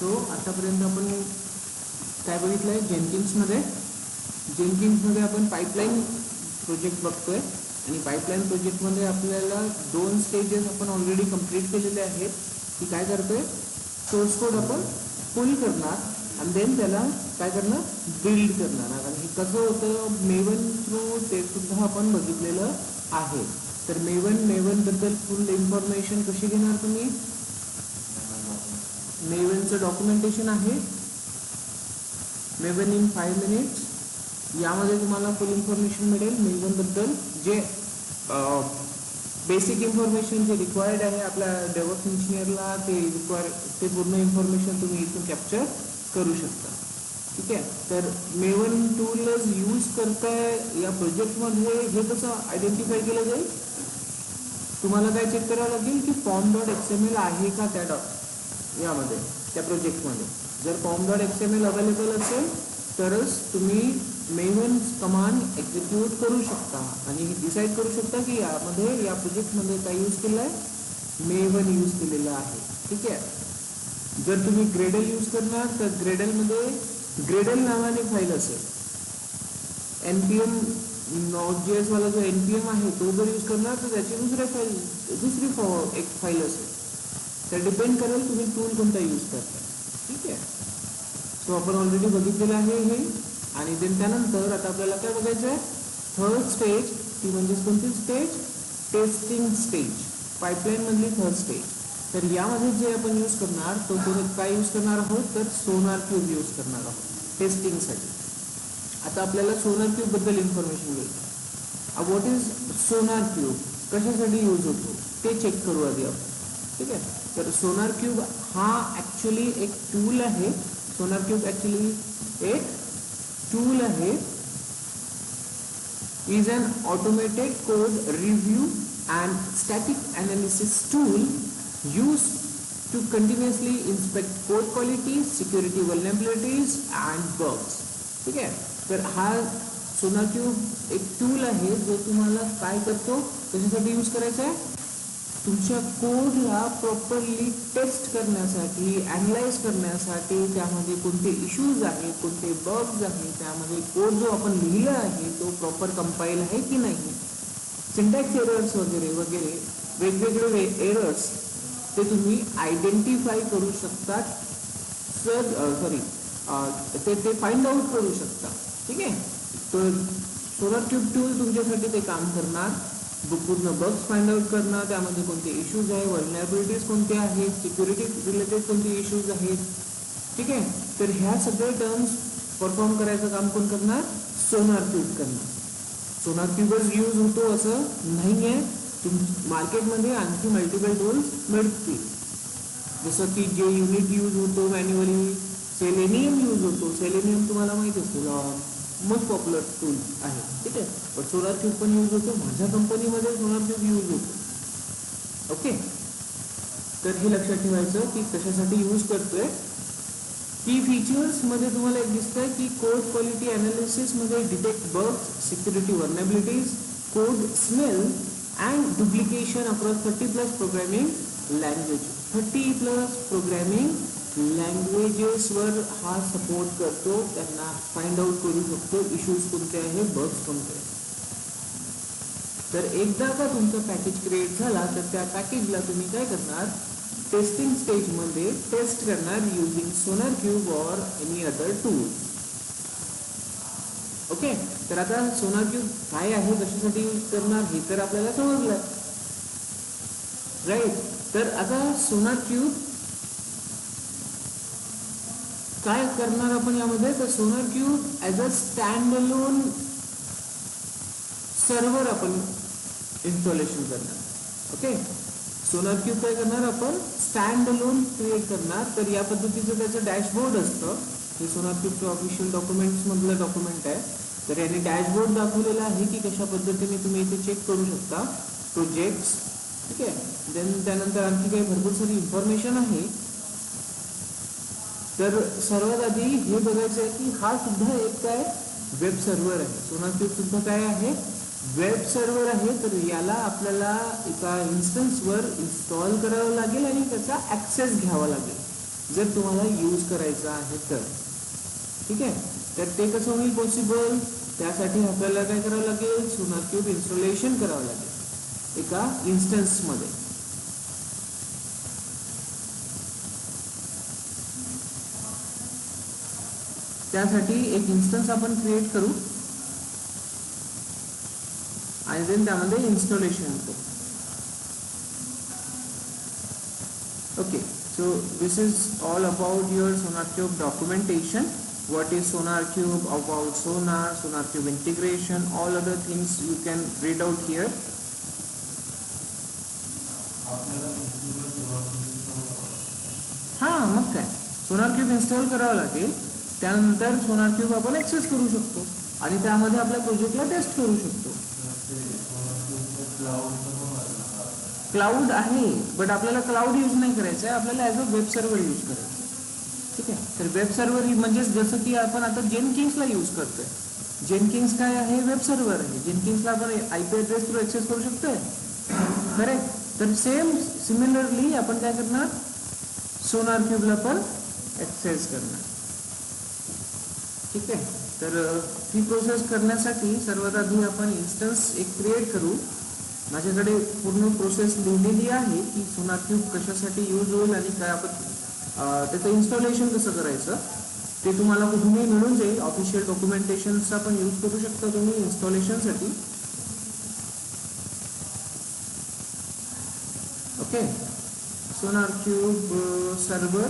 So आतापर्यंत आपण काय बघितलंय, जेनकिन्समध्ये आपण पाईपलाईन प्रोजेक्ट बघतोय आणि पाईपलाईन प्रोजेक्टमध्ये आपल्याला 2 स्टेजेस आपण ऑलरेडी कंप्लीट केलेले आहेत. की काय करतोय, सोर्स कोड आपण पुल करणार आणि देन त्याला काय करणार, बिल्ड करणार. आणि कसं होतं मेवन थ्रू ते सुद्धा आपण बघितलेलं आहे. तर मेवन बद्दल फुल इन्फॉर्मेशन कशी घेणार तुम्ही, मेवनचं डॉक्युमेंटेशन आहे मेवन इन 5 मिनिट्स. यामध्ये तुम्हाला फुल इन्फॉर्मेशन मिळेल मेवन बद्दल. जे बेसिक इन्फॉर्मेशन जे रिक्वायर्ड आहे आपल्या डेव्हलप इंजिनियरला, ते पूर्ण इन्फॉर्मेशन तुम्ही इथून कॅप्चर करू शकता. ठीक आहे. तर मेवन टूलच यूज करताय या प्रोजेक्टमध्ये, हे कसं आयडेंटिफाय केलं जाईल, तुम्हाला काय चेक करावं लागेल की form.xml आहे का यामध्ये, त्या प्रोजेक्टमध्ये. जर form.xml अवेलेबल असेल तरच तुम्ही मेवन कमांड एक्झिक्यूट करू शकता आणि डिसाईड करू शकता की यामध्ये या प्रोजेक्टमध्ये काय यूज केलं आहे, मेवन यूज केलेलं आहे. ठीक आहे. जर तुम्ही ग्रेडल यूज करणार तर ग्रेडल नावाने फाईल असेल. npm Node.js वाला जो npm आहे तो जर यूज करणार तर त्याची दुसरी एक फाईल असेल. तर डिपेंड करेल तुम्ही टूल कोणता यूज करता. ठीक आहे. सो आपण ऑलरेडी बघितलेलं आहे हे. आणि त्यानंतर आता आपल्याला काय बघायचं आहे, थर्ड स्टेज. ती म्हणजे कोणती स्टेज, टेस्टिंग स्टेज, पाईपलाईन मधली थर्ड स्टेज. तर यामध्ये जे आपण यूज करणार तो काय यूज करणार आहोत, तर सोनार क्यूब यूज करणार आहोत टेस्टिंगसाठी. आता आपल्याला सोनार क्यूब बद्दल इन्फॉर्मेशन घ्यायची. व्हॉट इज सोनार क्यूब, कशासाठी यूज होतो ते चेक करू आधी आपण. ठीक आहे. तर सोनार क्यूब हा ॲक्च्युली एक टूल आहे. सोनार क्यूब ॲक्च्युली एक टूल आहे. Is an automated code review and static analysis tool used to continuously inspect code quality, security vulnerabilities and bugs. ठीक आहे. तर हा सोनार क्यूब एक टूल आहे जो तुम्हाला काय करतो, कशासाठी यूज करायचा आहे, तुमच्या कोडला प्रॉपरली टेस्ट करण्यासाठी, ॲनलाइज करण्यासाठी, त्यामध्ये कोणते इश्यूज आहेत, कोणते बग्स आहेत, त्यामध्ये कोड जो आपण लिहिला आहे तो प्रॉपर कंपाईल आहे की नाही, सिंटॅक्स एरर्स वगैरे वगैरे वेगवेगळे एरर्स ते तुम्ही आयडेंटिफाय करू शकता. ते फाइंड आउट करू शकता. ठीक आहे. तर सोलार क्यूब टूल तुमच्यासाठी ते काम करणार, पूर्ण बग्स फाइंड आउट करणार, त्यामध्ये कोणते इश्यूज आहे, व्हलनरॅबिलिटीज कोणते आहेत, सिक्युरिटी रिलेटेड कोणते इश्यूज आहेत. ठीक आहे. तर ह्या सगळे टर्म्स परफॉर्म करायचं काम कोण करणार, सोनार क्यूब करणार. सोनार क्यूबच यूज होतो असं नाही आहे. मार्केटमध्ये आणखी मल्टिपल टूल्स मिळतील, जसं की जे युनिट यूज होतो मॅन्युअली, सेलेनियम यूज होतो. सेलेनियम तुम्हाला माहिती असेल मोस्ट पॉप्युलर टूल आहे. ठीक आहे. पण सोलार क्यूब पण यूज होतो. माझ्या कंपनीमध्ये सोलार क्यूब यूज होतो. ओके. तर हे लक्षात ठेवायचं की कशासाठी यूज करतोय. की फीचर्स मध्ये तुम्हाला एक दिसतंय की कोड क्वालिटी अनालिसिस मध्ये detect bugs, security vulnerabilities, code smell and duplication across 30+ programming language. 30+ programming languages वर हा सपोर्ट करतो. त्यांना फाइंड आउट करू शकतो इश्यूज कोणते आहे, बग्स कोणते आहे. तर एकदा का तुमचा पॅकेज क्रिएट झाला तर त्या पॅकेजला तुम्ही काय करणार, टेस्टिंग स्टेज मध्ये टेस्ट करणार युजिंग सोनार क्यूब और एनी अदर टूल. ओके. तर आता सोनार क्यूब काय आहे, कशासाठी यूज करणार हे तर आपल्याला समजलं, राईट. तर आता सोनार क्यूब काय करणार आपण यामध्ये, तर SonarQube as a stand alone server आपण इन्स्टॉलेशन करणार. ओके. सोनार क्यूब काय करणार आपण, स्टँड अलोन क्रिएट करणार. तर या पद्धतीचं त्याचं डॅशबोर्ड असतं. हे सोनार क्यूबचं ऑफिशियल डॉक्युमेंट्स मधलं डॉक्युमेंट आहे. तर याने डॅशबोर्ड दाखवलेला आहे की कशा पद्धतीने तुम्ही इथे चेक करू शकता प्रोजेक्ट्स. ठीक आहे. देन त्यानंतर आणखी काही भरपूर सारी इन्फॉर्मेशन आहे. तर सर्वात आधी हे बघायचं आहे की हा सुद्धा एक काय वेब सर्व्हर आहे. सोनार क्यूब सुद्धा काय आहे, वेब सर्व्हर आहे. तर याला आपल्याला एका इन्स्टन्सवर इन्स्टॉल करावं लागेल आणि त्याचा ॲक्सेस घ्यावा लागेल. जर तुम्हाला यूज करायचं आहे तर. ठीक आहे, तर ते कसं होईल पॉसिबल, त्यासाठी आपल्याला काय करावं लागेल, SonarQube इन्स्टॉलेशन करावं लागेल एका इन्स्टन्समध्ये. त्यासाठी एक इन्स्टन्स आपण क्रिएट करू आणि देन त्यामध्ये इन्स्टॉलेशन करू. Okay, so this is all about your SonarQube documentation. What is SonarQube, about SonarQube integration, all other things you can read out here. हां, मग काय, SonarQube इन्स्टॉल करावं लागेल, त्यानंतर SonarQube आपण ॲक्सेस करू शकतो आणि त्यामध्ये आपल्या प्रोजेक्टला टेस्ट करू शकतो. क्लाउड आहे, बट आपल्याला क्लाउड यूज नाही करायचं आहे, आपल्याला as a web server use करायचं आहे. ठीक आहे, तर वेब सर्व्हर म्हणजे जसं की आपण आता जेनकिंग्सला यूज करतोय. जेनकिंग्स काय आहे, वेब सर्व्हर आहे. जेनकिंग्सला आपण IP ॲड्रेस थ्रू ॲक्सेस करू शकतोय, करेक्ट. तर सिमिलरली आपण काय करणार, SonarQubeला पण ॲक्सेस करणार. ठीक आहे, तर ही प्रोसेस करण्यासाठी सर्वात आधी आपण इन्स्टन्स एक क्रिएट करू. माझ्याकडे पूर्ण प्रोसेस लिहिलेली आहे की SonarQube कशासाठी यूज होईल आणि काय आपण त्याचं इन्स्टॉलेशन कसं करायचं ते तुम्हाला कुठूनही मिळून जाईल. ऑफिशियल डॉक्युमेंटेशनचा पण यूज करू शकता तुम्ही इन्स्टॉलेशनसाठी. Okay, SonarQube server,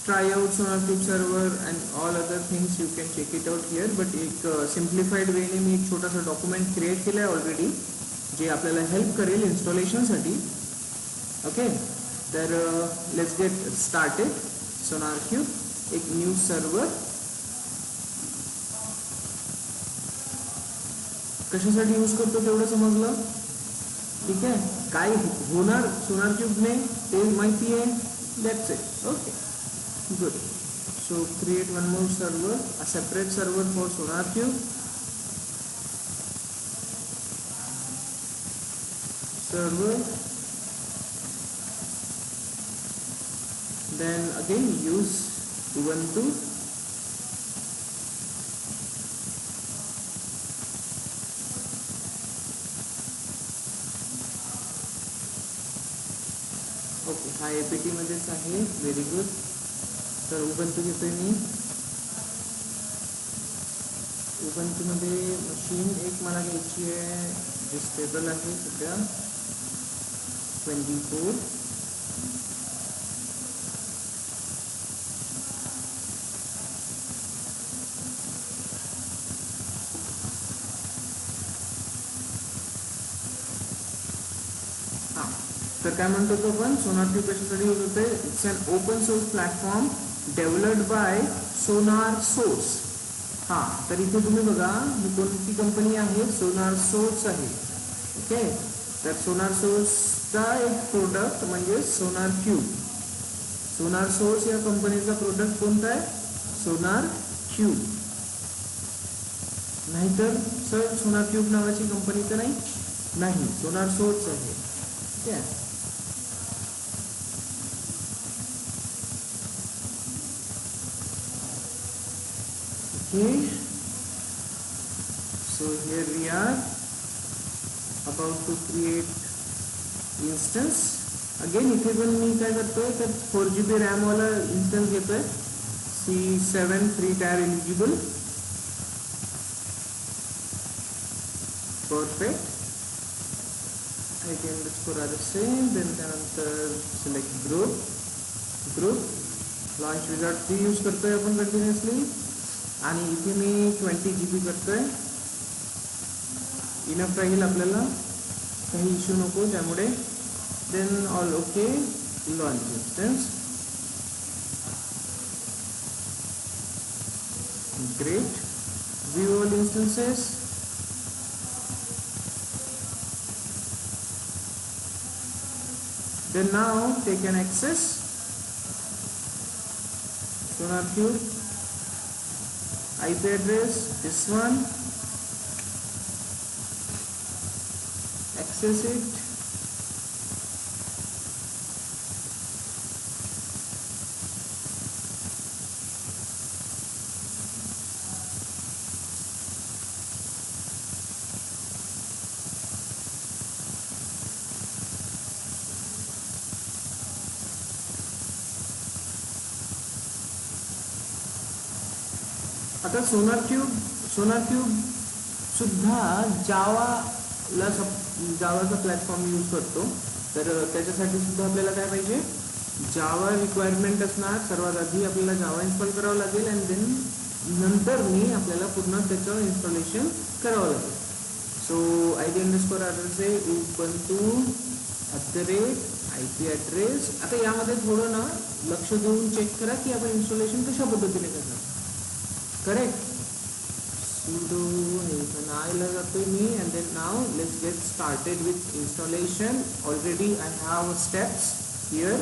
try out SonarQube server and all other things you can check it out here. but एक simplified way ने मी एक छोटासा डॉक्युमेंट क्रिएट केला आहे ऑलरेडी, जे आपल्याला हेल्प करेल इन्स्टॉलेशनसाठी. ओके, तर लेट्स गेट स्टार्टेड. SonarQube, एक न्यू सर्व्हर. कशासाठी यूज करतो तेवढं समजलं. ठीक आहे, काय होणार SonarQubeने ते माहिती आहे. That's it. Okay, good. So create one more server, a separate server for SonarQube. Server, then again use Ubuntu. Okay, हा APT मध्येच आहे. Very good. तर उबंतू घेतोय मी. उबंतूमध्ये मशीन एक मला घ्यायची आहे, जी स्टेबल आहे सध्या 24. हां, तर काय म्हणतो तो आपण, SonarQube कशासाठी यूज होते. It's an open source platform developed by SonarSource. हां, तर इथे तुम्ही बघा ही कोणती कंपनी आहे, SonarSource आहे. ओके, तर SonarSourceचा एक प्रोडक्ट म्हणजे SonarQube. SonarSource या कंपनीचा प्रोडक्ट कोणता आहे, SonarQube. नाहीतर सर SonarQube नावाची कंपनी तर नाही, SonarSource आहे. ठीक आहे. Okay, so here we are about to create instance. Again इथे पण मी काय करतोय तर 4GB RAM वाला instance घेतोय, C7 free tier eligible. Perfect. Again let's put the same. Then त्यानंतर select group launch wizard 3 use करतोय आपण कंटिन्युअसली. आणि इथे मी 20GB करतोय, इनफ राहील आपल्याला, काही इश्यू नको त्यामुळे. Then all okay, launch instance. Great. View all instances. Then now they can access SonarQube. IP address this one, access it. आता सोनार क्यूब सुद्धा जावाचा प्लॅटफॉर्म यूज करतो, तर त्याच्यासाठी सुद्धा आपल्याला काय पाहिजे, जावा रिक्वायरमेंट असणार. सर्वात आधी आपल्याला जावा इन्स्टॉल करावं लागेल आणि देन नंतर आपल्याला पूर्ण त्याचं इन्स्टॉलेशन करावं लागेल. सो id_address आहे ubuntu@IP ॲड्रेस. आता यामध्ये थोडं ना लक्ष देऊन चेक करा की आपण इन्स्टॉलेशन कशा पद्धतीने करणार. करेक्ट. sudo -i ला जातोय मी and then now let's get started with installation. Already I have steps here.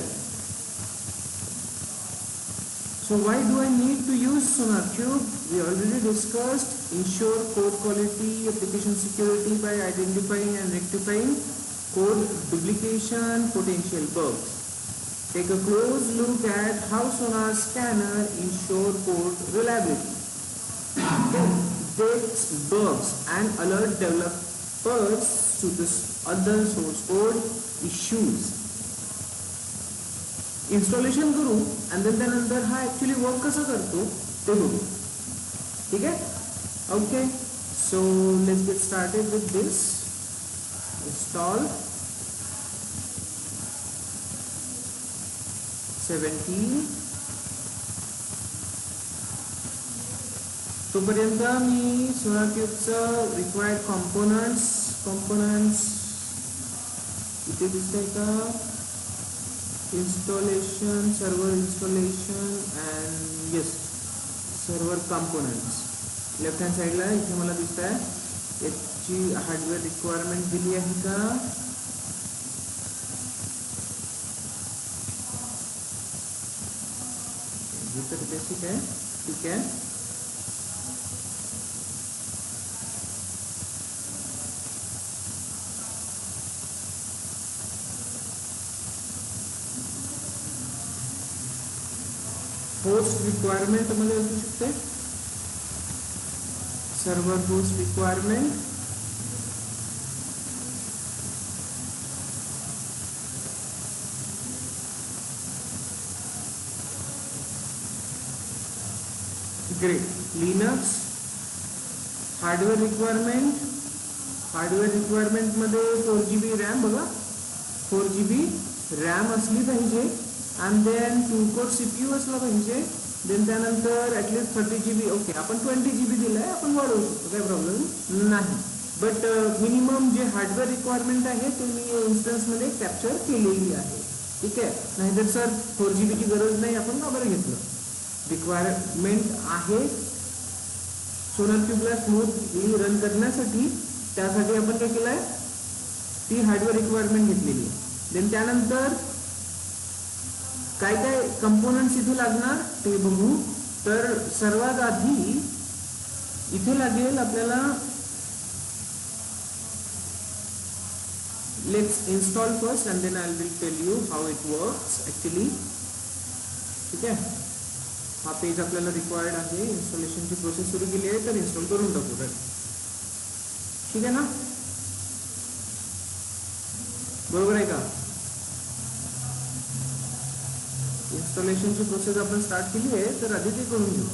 So why do I need to use SonarQube? We already discussed ensure code quality, application security by identifying and rectifying code duplication, potential bugs. Take a close look at how Sonar Scanner ensure code reliability. Detects bugs and alert developers to this other source code issues. Installation करू आणि then त्यानंतर हा actually work कसं करतो ते बघू. ठीक आहे. Okay, so let's get started with this. Install 17. तोपर्यंत मी SonarQubeचं रिक्वायर्ड कॉम्पोनंट्स इथे दिसतंय का, installation, server installation and yes, server components. Left hand साईडला इथे मला दिसत आहे याची हार्डवेअर रिक्वायरमेंट दिली आहे का. हे तर बेसिक आहे. ठीक आहे. होस्ट रिक्वायरमेंट मध्ये असू शकते, server host requirement. Great. Linux hardware requirement मध्ये 4GB रॅम. बघा 4GB रॅम असली पाहिजे and then 2-core CPU असला पाहिजे. देन त्यानंतर ॲटलिस्ट 30GB. ओके, आपण 20GB दिलाय, आपण वाढवू शकतो, काही प्रॉब्लेम नाही. बट मिनिमम जे हार्डवेअर रिक्वायरमेंट आहे ते मी इन्स्टन्समध्ये कॅप्चर केलेली आहे. ठीक आहे. नाहीतर सर 4GBची गरज नाही, आपण का बरं घेतलं. रिक्वायरमेंट आहे SonarQubeला स्मूथली रन करण्यासाठी, त्यासाठी आपण काय केलंय, ती हार्डवेअर रिक्वायरमेंट घेतलेली आहे. देन त्यानंतर काय काय कंपोनंट्स इथे लागणार ते बघू. तर सर्वात आधी इथे लागेल आपल्याला, let's install first and then I will tell you how it works actually. ठीक आहे. हा पेज आपल्याला रिक्वायर्ड आहे. इन्स्टॉलेशनची प्रोसेस सुरू केली आहे, तर इन्स्टॉल करून टाकू. ठीक आहे ना, बरोबर आहे का. इन्स्टॉलेशनची प्रोसेस आपण स्टार्ट केली आहे, तर आधी ते करून घेऊ.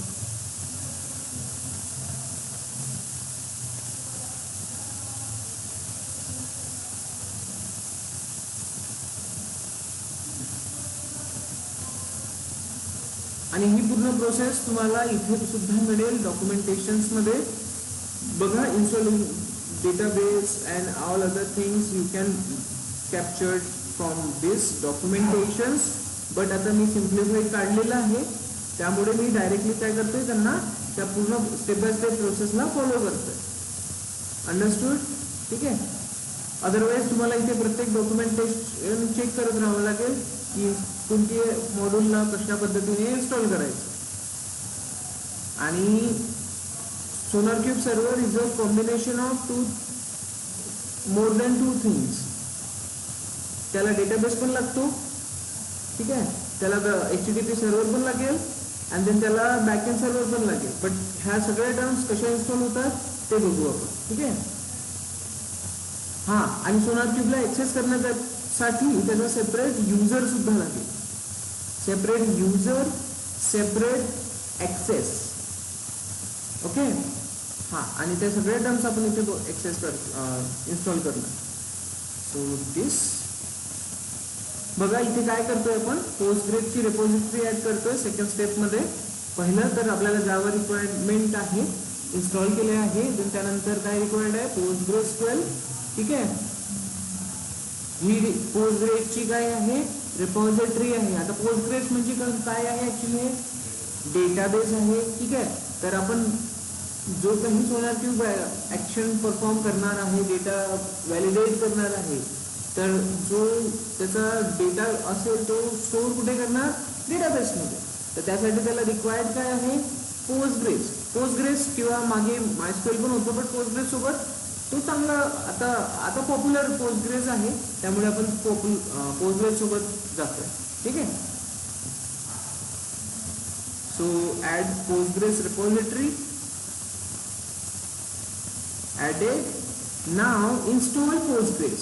आणि ही पूर्ण प्रोसेस तुम्हाला इथे सुद्धा मिळेल डॉक्युमेंटेशन्स मध्ये. बघा, installing database and all other things you can capture from this documentations. But आता मी सिम्प्लिफाईड काढलेलं आहे, त्यामुळे मी डायरेक्टली काय करतोय, त्यांना त्या पूर्ण स्टेप बाय स्टेप प्रोसेसला फॉलो करतोय. अंडरस्टूड. ठीक आहे. अदरवाईज तुम्हाला इथे प्रत्येक डॉक्युमेंटेशन चेक करत राहावं लागेल की कोणत्या मॉड्यूलला कशा पद्धतीने इन्स्टॉल करायचं. आणि SonarQube server is a combination of 2 more than 2 things. त्याला डेटाबेस पण लागतो, ठीक आहे, त्याला HTTP सर्व्हर पण लागेल आणि देन त्याला बॅकएंड सर्व्हर पण लागेल. बट ह्या सगळ्या टर्म्स कशा इन्स्टॉल होतात ते बघू आपण, ठीक आहे. हां, आणि सोनार क्यूबला ऍक्सेस करण्यासाठी त्याचा सेपरेट युजर सुद्धा लागेल. Separate user, separate access. Okay. हां, आणि त्या सगळ्या टर्म्स आपण इथे इन्स्टॉल करणार. सो दिस बघा इथे काय करतोय आपण, पोस्टग्रेसची रेपॉझिटरी ऍड करतोय सेकंड स्टेपमध्ये. पहिलं तर आपल्याला जावा रिक्वायरमेंट आहे, इन्स्टॉल केले आहे. देन त्यानंतर काय रिक्वायर्ड आहे, PostgreSQL, ठीक आहे. ही पोस्टग्रेसची काय आहे, रिपॉझिटरी आहे. आता पोस्टग्रेस म्हणजे काय आहे, ऍक्च्युली डेटाबेस आहे, ठीक आहे. तर आपण जो काही सोनार क्यूब ऍक्शन परफॉर्म करणार आहे, डेटा व्हॅलिडेट करणार आहे, तर जो त्याचा डेटा असेल तो स्टोअर कुठे करणार, डेटाबेसमध्ये. तर त्यासाठी त्याला रिक्वायर्ड काय आहे, पोस्टग्रेस किंवा मागे MySQL पण होतं, बट पोस्टग्रेस सोबत तो चांगला आता पॉप्युलर पोस्टग्रेस आहे, त्यामुळे आपण पोस्टग्रेस सोबत जातोय, ठीक आहे. So add Postgres repository added. Now install Postgres,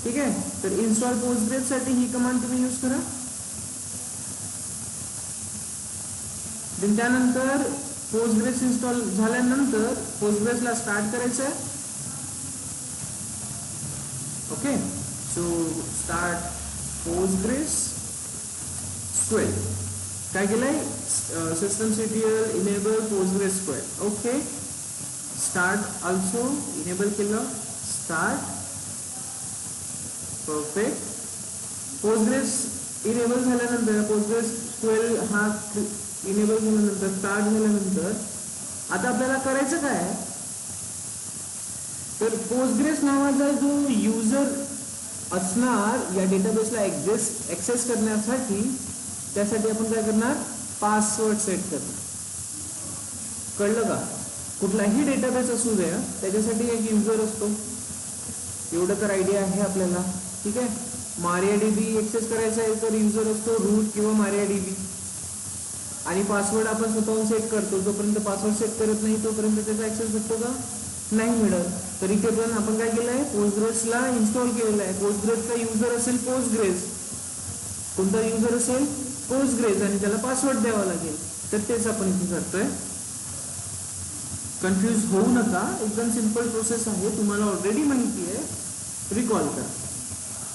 ठीक आहे. तर इन्स्टॉल पोस्टग्रेस साठी ही कमांड तुम्ही यूज करा. त्यानंतर पोस्टग्रेस इन्स्टॉल झाल्यानंतर पोस्टग्रेसला स्टार्ट करायचं आहे. ओके. So start PostgreSQL. काय केलंय, systemctl enable PostgreSQL. Okay. Start also enable केलं, स्टार्ट, परफेक्ट. पोस्टग्रेस इनेबल झाल्यानंतर, PostgreSQL हा इनेबल झाल्यानंतर, स्टार्ट झाल्यानंतर आता आपल्याला करायचं काय आहे, तर पोस्टग्रेस नावाचा जो युजर असणार या डेटाबेसला ऍक्सेस करण्यासाठी, त्यासाठी आपण काय करणार, पासवर्ड सेट करणार. कळलं का. कुठलाही डेटाबेस असू द्या त्याच्यासाठी एक युजर असतो, एवढं तर आयडिया आहे आपल्याला, ठीक आहे. MariaDB ऍक्सेस करायचा आहे तर युजर असतो रूट किंवा MariaDB, आणि पासवर्ड आपण स्वतःहून सेट करतो. जोपर्यंत पासवर्ड सेट करत नाही तोपर्यंत त्याचा ऍक्सेस भेटतो का, नाही मिळत. तर इथे पण आपण काय केलंय, पोस्टग्रेसला इन्स्टॉल केलेलं आहे. पोस्टग्रेसचा युजर असेल पोस्टग्रेस, कोणता युजर असेल, पोस्टग्रेस, आणि त्याला पासवर्ड द्यावा लागेल. तर तेच आपण इथे करतोय. कन्फ्यूज होऊ नका, एकदम सिंपल प्रोसेस आहे, तुम्हाला ऑलरेडी माहिती आहे, रिकॉल करा.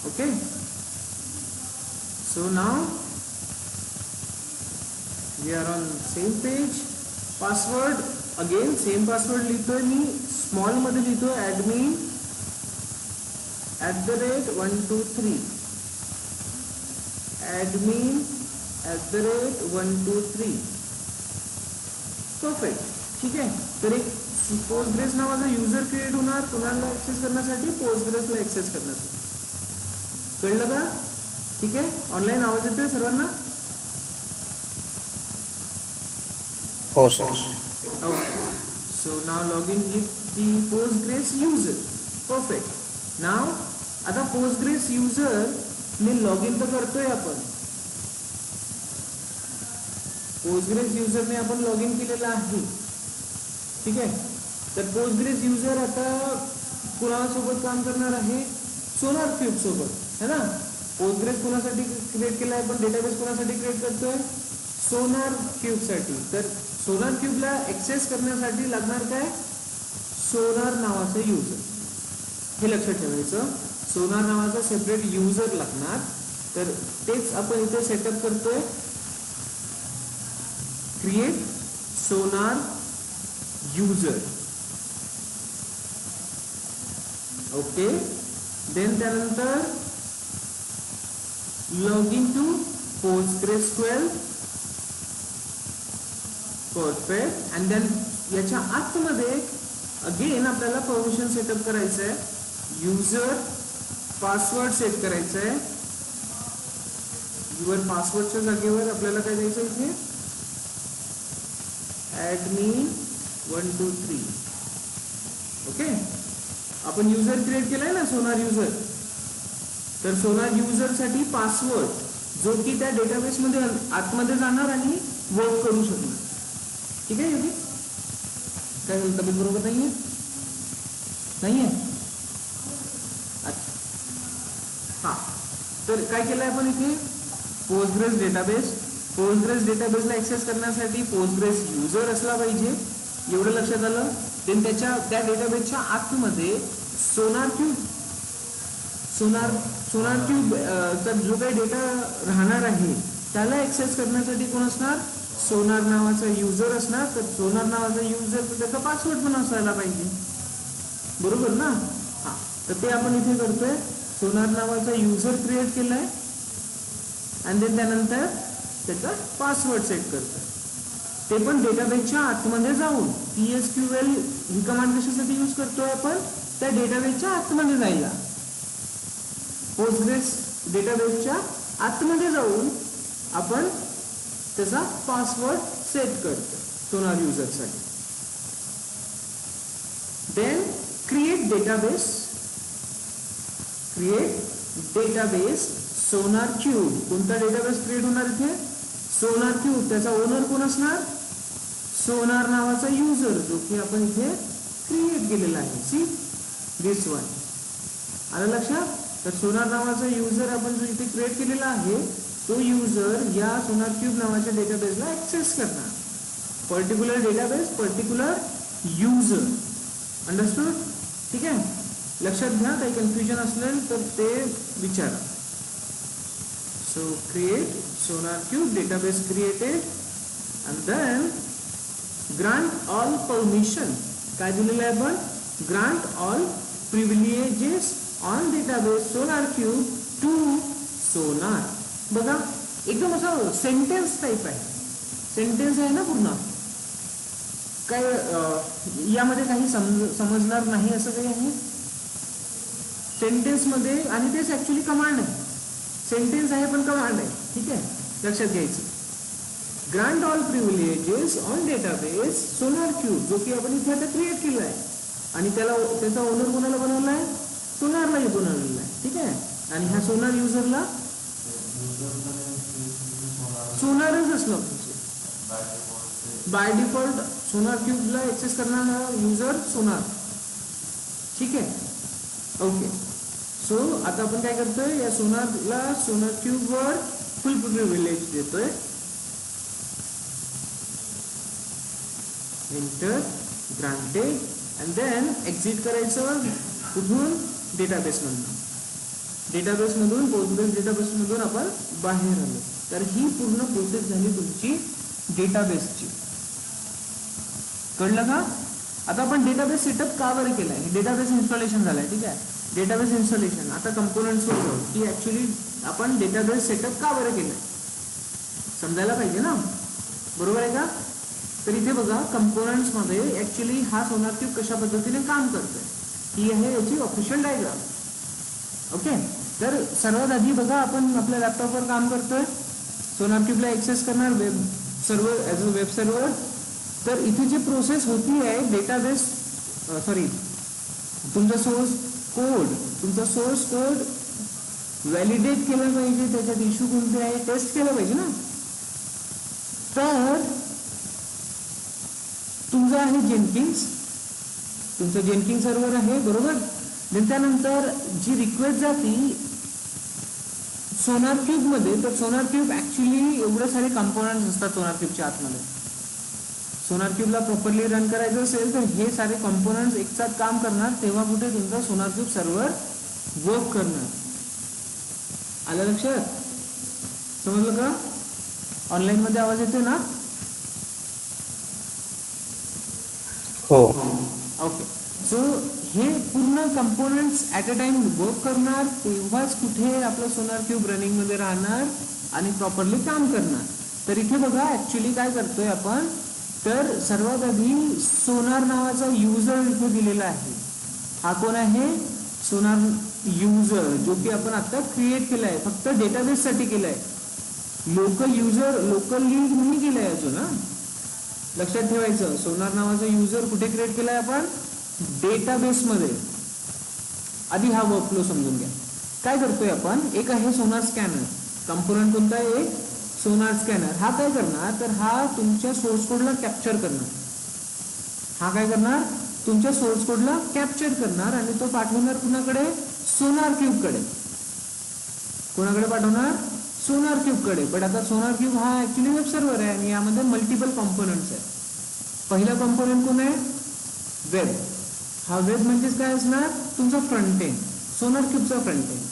Okay. So now we are on same page. Password again same password लिहितोय मी, स्मॉल मध्ये लिहितोय, admin @123, admin @123. परफेक्ट, ठीक आहे. तर एक पोस्टग्रेस नावाचा युजर क्रिएट होणार कुणाला ऍक्सेस करण्यासाठी, पोस्टग्रेसला ऍक्सेस करण्यासाठी. कळलं का, ठीक आहे. ऑनलाईन आवाज येतोय सर्वांना, हो sir. Okay. So now log in with the Postgres user. Perfect. Now आता पोस्टग्रेस युजर ने लॉग इन तर करतोय आपण, पोस्टग्रेस युजरने आपण लॉग इन केलेलं आहे, ठीक आहे. तर पोस्टग्रेस युजर आता कुणासोबत काम करणार आहे, सोनार क्यूब सोबत, है ना. पोस्टग्रेस कोणासाठी क्रिएट केला आहे, पण डेटाबेस कोणासाठी क्रिएट करतोय, सोनार क्यूब साठी. तर सोनार क्यूबला ऍक्सेस करण्यासाठी लागणार काय, सोनार नावाचं युजर. हे लक्षात ठेवायचं, सोनार नावाचा सेपरेट युजर लागणार. तर तेच आपण इथे सेटअप करतोय, create sonar user. Okay. Then त्यानंतर log in to PostgreSQL. Perfect. And then याच्या आतमध्ये अगेन आपल्याला परमिशन सेटअप करायचं आहे, युजर पासवर्ड सेट करायचं आहे. युजर पासवर्डच्या जागेवर आपल्याला काय द्यायचं इथे, admin123. ओके. आपण युजर क्रिएट केलाय ना सोनार युजर, तर सोनार युजर साठी पासवर्ड जो की त्या डेटाबेस मध्ये आतमध्ये जाणार आणि वर्क करू शकणार. ठीक आहे योगी, काय झालं, तब्येत बरोबर नाहीये? नाहीये? अच्छा, हा. तर काय केलंय आपण इथे, पोस्टग्रेस डेटाबेस. पोस्टग्रेस डेटाबेसला ऍक्सेस करण्यासाठी पोस्टग्रेस युजर असला पाहिजे, एवढं लक्षात आलं. देन त्या डेटाबेसच्या आतमध्ये सोनार क्यूब चा जो काही डेटा राहणार आहे त्याला ऍक्सेस करण्यासाठी कोण असणार, सोनार नावाचा युजर असणार. तर सोनार नावाचा युजर, तर त्याचा पासवर्ड पण असायला पाहिजे, बरोबर ना. हा, तर ते आपण इथे करतोय, सोनार नावाचा युजर क्रिएट केलाय आणि देन त्यानंतर त्याचा पासवर्ड सेट करतोय, ते पण डेटाबेसच्या आतमध्ये जाऊन. PSQL ही कमांड कशासाठी यूज करतोय आपण, त्या डेटाबेसच्या आतमध्ये जायला. पोस्टग्रेस डेटाबेसच्या आतमध्ये जाऊन आपण त्याचा पासवर्ड सेट करतो सोनार युजरसाठी. देन क्रिएट डेटाबेस सोनार क्यूब. कोणता डेटाबेस क्रिएट होणार इथे, सोनार क्यूब. त्याचा ओनर कोण असणार, सोनार नावाचा युजर, जो की आपण इथे क्रिएट केलेला आहे. सी दिस वन, आलं लक्षात. तर सोनार नावाचा युजर आपण जो इथे क्रिएट केलेला आहे, तो युजर या सोनार क्यूब नावाच्या डेटाबेसला ऍक्सेस करणार. Particular database, particular user. Understood? ठीक आहे, लक्षात घ्या. काही कन्फ्युजन असेल तर ते विचारा. So create Sonar cube database created and then grant all permission. काय दिलेलं आहे आपण, grant all privileges on database sonar cube to sonar. बघा एकदम असं सेंटेन्स टाईप आहे, सेंटेन्स आहे ना पूर्ण. काय यामध्ये काही समजणार नाही असं काही आहे सेंटेन्स मध्ये, आणि तेच ऍक्च्युली कमांड आहे. सेंटेन्स आहे पण कमांड आहे. ठीक आहे, लक्षात घ्यायचं. Grant all privileges on database Sonar cube, जो की आपण इथे आता क्रिएट केला आहे, आणि त्याचा ओनर कोणाला बनवलाय, सोनारलाही बनवलेला आहे. ठीक आहे, आणि ह्या सोनार युजरला सोनारच असलं बाय डिफॉल्ट. सोनार क्यूबला ऍक्सेस करणारा युजर सोनार. ठीक आहे, ओके. सो आता आपण काय करतोय, या सोनारला सोनार क्यूब वर फुल प्रिव्हिलेज देतोय. Enter, granted, and then exit करायचं कुठून, डेटाबेस मधून पोस्टग्रेस डेटाबेस मधून आपण बाहेर आलो. तर ही पूर्ण प्रोसेस झाली तुमची डेटाबेसची. कळलं का? आता आपण डेटाबेस सेटअप का बरं केलाय, डेटाबेस इन्स्टॉलेशन झालंय. ठीक आहे, डेटाबेस इन्स्टॉलेशन. आता कंपोनेंट्स वर जाऊ की ऍक्च्युली आपण डेटाबेस सेटअप का बरं केलंय, समजायला पाहिजे ना, बरोबर आहे का. तर इथे बघा, कंपोनेंट्स मध्ये ऍक्च्युली हा सोनार क्यूब कशा पद्धतीने काम करतोय, ही आहे याची ऑफिशियल डायग्राम. ओके, तर सर्वात आधी बघा, आपण आपल्या लॅपटॉपवर काम करतोय, सोनार क्यूबला ऍक्सेस करणार web server as a web server. तर इथे जी प्रोसेस होती आहे डेटाबेस, तुमचा सोर्स कोड व्हॅलिडेट केला पाहिजे, त्याच्यात इश्यू कोणते आहे टेस्ट केलं पाहिजे ना. तर तुमचं आहे जेनकिंग सर्व्हर आहे, बरोबर. त्यानंतर जी रिक्वेस्ट जाती सोनार क्यूब मध्ये, तर सोनार क्यूब ऍक्च्युली एवढे सारे कंपोनंट्स असतात सोनार क्यूबच्या आतमध्ये. सोनार क्यूबला प्रॉपरली रन करायचं असेल तर हे सारे कंपोनंट्स एकसाथ काम करणार, तेव्हा कुठे तुमचा सोनार क्यूब सर्व्हर वर्क करणार. आलं लक्षात, समजलं का? ऑनलाईन मध्ये आवाज येतोय ना? हो. ओके, सो हे पूर्ण components at a time work करणार, तेव्हाच कुठे आपलं सोनार क्यूब रनिंग मध्ये राहणार आणि प्रॉपरली काम करणार. तर इथे बघा ऍक्च्युली काय करतोय आपण, तर सर्वात आधी सोनार नावाचा युजर इथे दिलेला आहे. हा कोण आहे, सोनार युजर, जो की आपण आता क्रिएट केलाय, फक्त डेटाबेस साठी केलाय. लोकली नाही केलाय अजून. लक्षात ठेवायचं, सोनार नावाचा युजर कुठे क्रिएट केलाय आपण, डेटाबेस मध्ये. आधी हा वर्कफ्लो समजून घ्या. काय करतोय आपण, एक आहे सोनार स्कॅनर. कंपोनंट कोणता आहे, एक सोनार स्कॅनर. हा काय करणार, तर हा तुमच्या सोर्स कोडला कॅप्चर करणार. हा काय करणार, तुमच्या सोर्स कोडला कॅप्चर करणार आणि तो पाठवणार कुणाकडे, सोनार क्यूबकडे. कोणाकडे पाठवणार, सोनार क्यूबकडे. बट आता सोनार क्यूब हा ऍक्च्युली वेब सर्व्हर आहे आणि यामध्ये मल्टिपल कॉम्पोनंट्स आहेत. पहिला कॉम्पोनंट कोण आहे, वेब. हा वेब म्हणजेच काय असणार, तुमचा फ्रंट एंड, सोनार क्यूबचा फ्रंट एंड.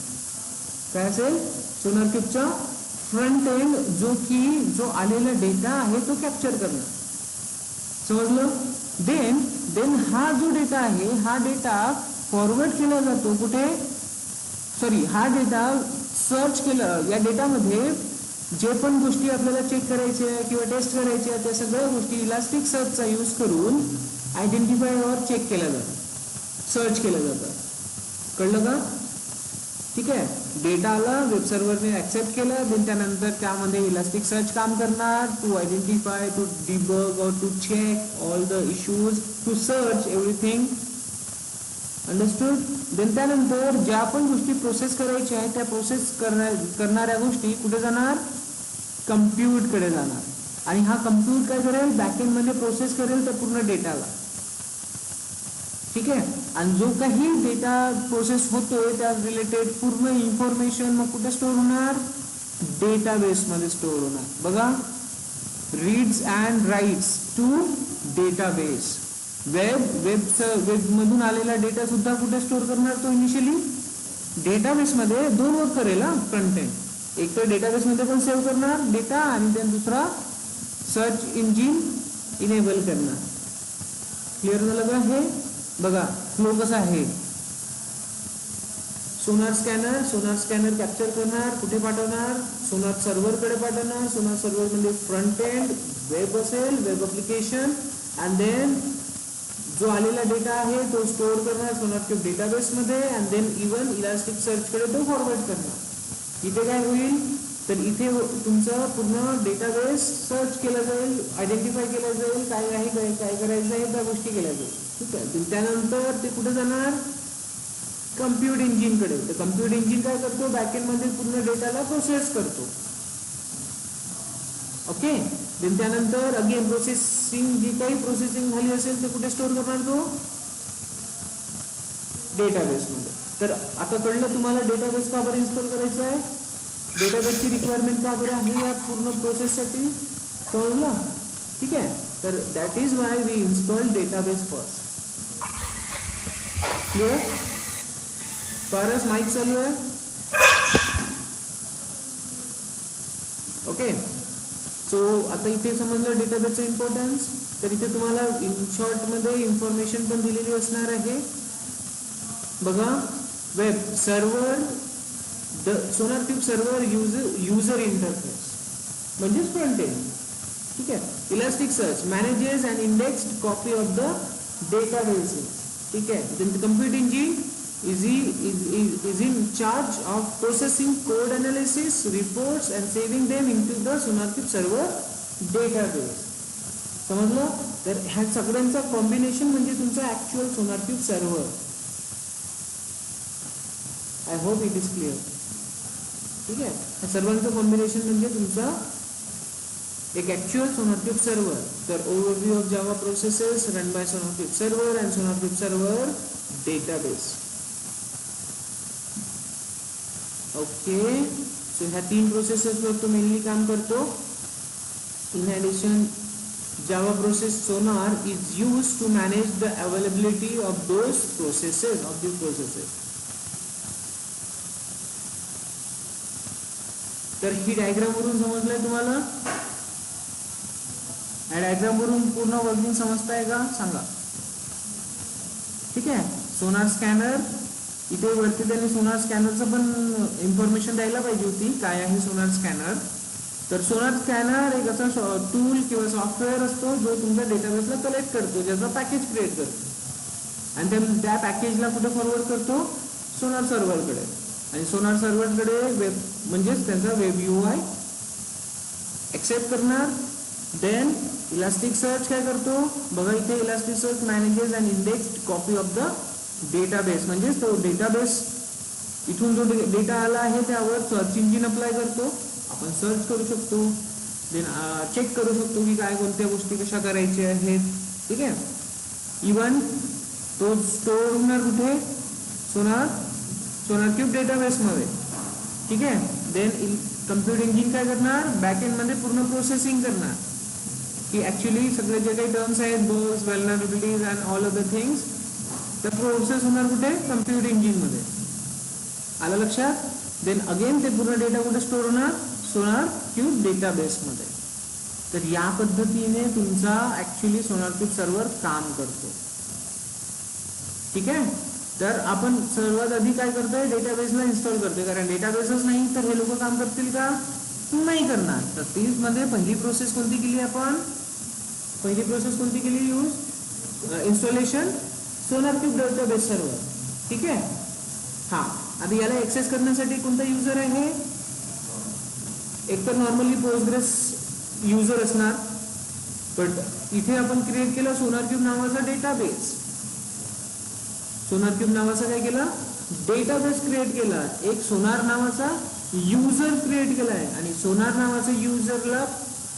काय असेल, सोनार क्यूबचा फ्रंट एंड, जो आलेला डेटा आहे तो कॅप्चर करणार. समजलं. देन हा जो डेटा आहे, हा डेटा फॉरवर्ड केला जातो कुठे, सॉरी, हा डेटा सर्च केलं. या डेटामध्ये जे पण गोष्टी आपल्याला चेक करायच्या किंवा टेस्ट करायच्या त्या सगळ्या गोष्टी इलास्टिक सर्चचा यूज करून आयडेंटिफाय और चेक केल्या जातात, सर्च केलं जातं. कळलं का, ठीक आहे. डेटाला वेब सर्व्हरने ऍक्सेप्ट केलं, देन त्यानंतर त्यामध्ये इलास्टिक सर्च काम करणार टू आयडेंटिफाय, टू डिबग और to check all the issues, to search everything. Understood. Then त्यानंतर ज्या पण गोष्टी प्रोसेस करायच्या आहेत त्या प्रोसेस करणाऱ्या गोष्टी कुठे जाणार, कम्प्यूट कडे जाणार. आणि हा कम्प्यूट काय करेल, बॅकएंड मध्ये प्रोसेस करेल त्या पूर्ण डेटाला. ठीक आहे. आणि जो काही डेटा प्रोसेस होतोय त्या रिलेटेड पूर्ण इन्फॉर्मेशन मग कुठे स्टोअर होणार, डेटाबेस मध्ये स्टोअर होणार. बघा, reads and writes to database. Web मधून आलेला डेटा सुद्धा कुठे स्टोअर करणार, तो इनिशियली डेटाबेस मध्ये. दोन वर्क करेल हा फ्रंट एंड, एक तर डेटाबेस मध्ये पण सेव्ह करणार डेटा आणि देन दुसरा सर्च इंजिन इनेबल करणार. क्लिअर झालं का हे. बघा फ्लो कसा आहे. सोनार स्कॅनर कॅप्चर करणार, कुठे पाठवणार, सोनार सर्व्हरकडे पाठवणार. सोनार सर्व्हर मध्ये फ्रंट एंड वेब असेल, वेब ऍप्लिकेशन. अँड देन जो आलेला डेटा आहे तो स्टोअर करणार सोनार क्यूब डेटाबेस मध्ये. And then even elastic search कडे तो फॉरवर्ड करणार. इथे काय होईल, तर इथे तुमचं पूर्ण डेटाबेस सर्च केला जाईल, आयडेंटिफाय केला जाईल, काय आहे काय करायचं आहे त्या गोष्टी केल्या जाईल. ठीक आहे. त्यानंतर ते कुठे जाणार, कम्प्यूट इंजिन कडे. तर कम्प्यूट इंजिन काय करतो, बॅकएंड मध्ये पूर्ण डेटाला प्रोसेस करतो. ओके. देन त्यानंतर अगेन प्रोसेसिंग, जी काही प्रोसेसिंग झाली असेल ते कुठे स्टोअर करणार, तो डेटाबेस मध्ये. तर आता कळलं तुम्हाला डेटाबेस का बरं इन्स्टॉल करायचं आहे, डेटाबेसची रिक्वायरमेंट का बरं आहे या पूर्ण प्रोसेससाठी. कळलं. ठीक आहे. तर that is why we install database first. Clear. Paras mic चालू आहे. ओके. सो आता इथे समजलं डेटाबेसचं इम्पॉर्टन्स. तर इथे तुम्हाला इन शॉर्ट मध्ये इन्फॉर्मेशन पण दिलेली असणार आहे. बघा, web server, the SonarQube server user interface म्हणजेच फ्रंट एंड. ठीक आहे. Elastic search manages and indexed copy of the databases. ठीक आहे. Then the compute engine is in charge of processing code analysis reports and saving them into the SonarCube server database. समजलं. तर ह्या सगळ्यांचा combination म्हणजे तुमचा actual SonarCube server. I hope it is clear. ठीक आहे. ह्या सर्वांचं कॉम्बिनेशन म्हणजे तुमचा एक ऍक्च्युअल SonarCube सर्व्हर. तर overview of Java processes run by SonarCube server and SonarCube server database. Okay. So ह्या तीन प्रोसेसेसवर तो मेनली काम करतो. In addition Java process sonar is use to manage the availability of those processes of the processes. तर ही diagram वरून समजलंय तुम्हाला. या डायग्राम वरून पूर्ण वर्किंग समजताय का सांगा. ठीक आहे. सोनार स्कॅनर, इथे वरती त्यांनी सोनार स्कॅनरचं पण इन्फॉर्मेशन द्यायला पाहिजे होती, काय आहे सोनार स्कॅनर. तर सोनार स्कॅनर एक असा टूल किंवा सॉफ्टवेअर असतो जो तुमच्या डेटाबेसला कलेक्ट करतो, ज्याचा पॅकेज क्रिएट करतो आणि त्या पॅकेजला कुठे फॉरवर्ड करतो, सोनार सर्व्हरकडे. आणि सोनार सर्व्हरकडे वेब म्हणजेच त्यांचा वेब UI एक्सेप्ट करणार. देन इलास्टिक सर्च काय करतो, बघा इथे elastic search manages and indexed copy of the database म्हणजेच तो डेटाबेस इथून जो डेटा आला आहे त्यावर सर्च इंजिन अप्लाय करतो, आपण सर्च करू शकतो, देन चेक करू शकतो की काय कोणत्या गोष्टी कशा करायच्या आहेत. ठीक आहे. इवन तो स्टोर होणार कुठे, सोनार क्यूब डेटाबेस मध्ये. ठीक आहे. देन कम्प्युटर इंजिन काय करणार, बॅक एंड मध्ये पूर्ण प्रोसेसिंग करणार की ऍक्च्युली सगळे जे काही टर्म्स आहेत, bugs, vulnerabilities and all other things, त्या प्रोसेस होणार कुठे, कम्प्युटर इंजिन मध्ये. आलं लक्षात. देन अगेन ते पूर्ण डेटा कुठे स्टोर होणार, सोनार क्यूब डेटाबेस मध्ये. तर या पद्धतीने तुमचा ऍक्च्युली सोनार क्यूब सर्व्हर काम करतो. ठीक आहे. तर आपण सर्वात आधी काय करतोय, डेटाबेसला इन्स्टॉल करतोय, कारण डेटाबेसच नाही तर हे लोक काम करतील का, नाही करणार. तर तीच मध्ये पहिली प्रोसेस कोणती केली आपण, पहिली प्रोसेस कोणती केली, यूज इन्स्टॉलेशन सोनार क्यूब डेटाबेस सर्व्हर. ठीक आहे. हा, आता याला एक्सेस करण्यासाठी कोणता युजर आहे, एक तर नॉर्मली पोस्टग्रेस युजर असणार, बट इथे आपण क्रिएट केला सोनार क्यूब नावाचा डेटाबेस. सोनार क्यूब नावाचा काय केला, डेटाबेस क्रिएट केला. एक सोनार नावाचा युजर क्रिएट केला आहे आणि सोनार नावाच्या युजरला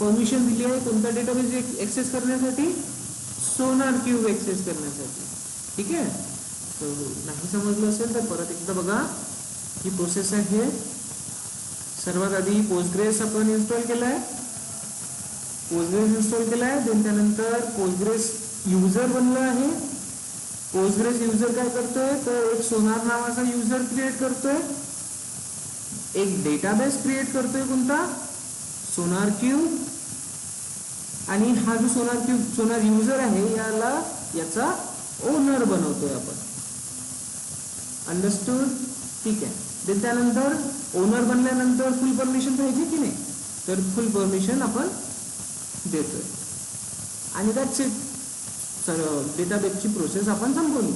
परमिशन दिली आहे कोणता डेटाबेस एक्सेस करण्यासाठी, सोनार क्यूब एक्सेस करण्यासाठी. ठीक आहे. नाही समजलं असेल तर परत एकदा बघा. ही प्रोसेस आहे. सर्वात आधी पोस्टग्रेस आपण इन्स्टॉल केलाय, देन त्यानंतर पोस्टग्रेस युजर बनलं आहे. पोस्टग्रेस युजर काय करतोय, तर एक सोनार नावाचा युजर क्रिएट करतोय, एक डेटाबेस क्रिएट करतोय कोणता, सोनार क्यूब. आणि हा जो सोनार युजर आहे याचा ओनर बनवतोय आपण. अंडरस्टूड. ठीक आहे. देन त्यानंतर ओनर बनल्यानंतर फुल परमिशन पाहिजे की नाही, तर फुल परमिशन आपण देतोय आणि दॅट्स इट. डेटाबेसची प्रोसेस आपण संपवली.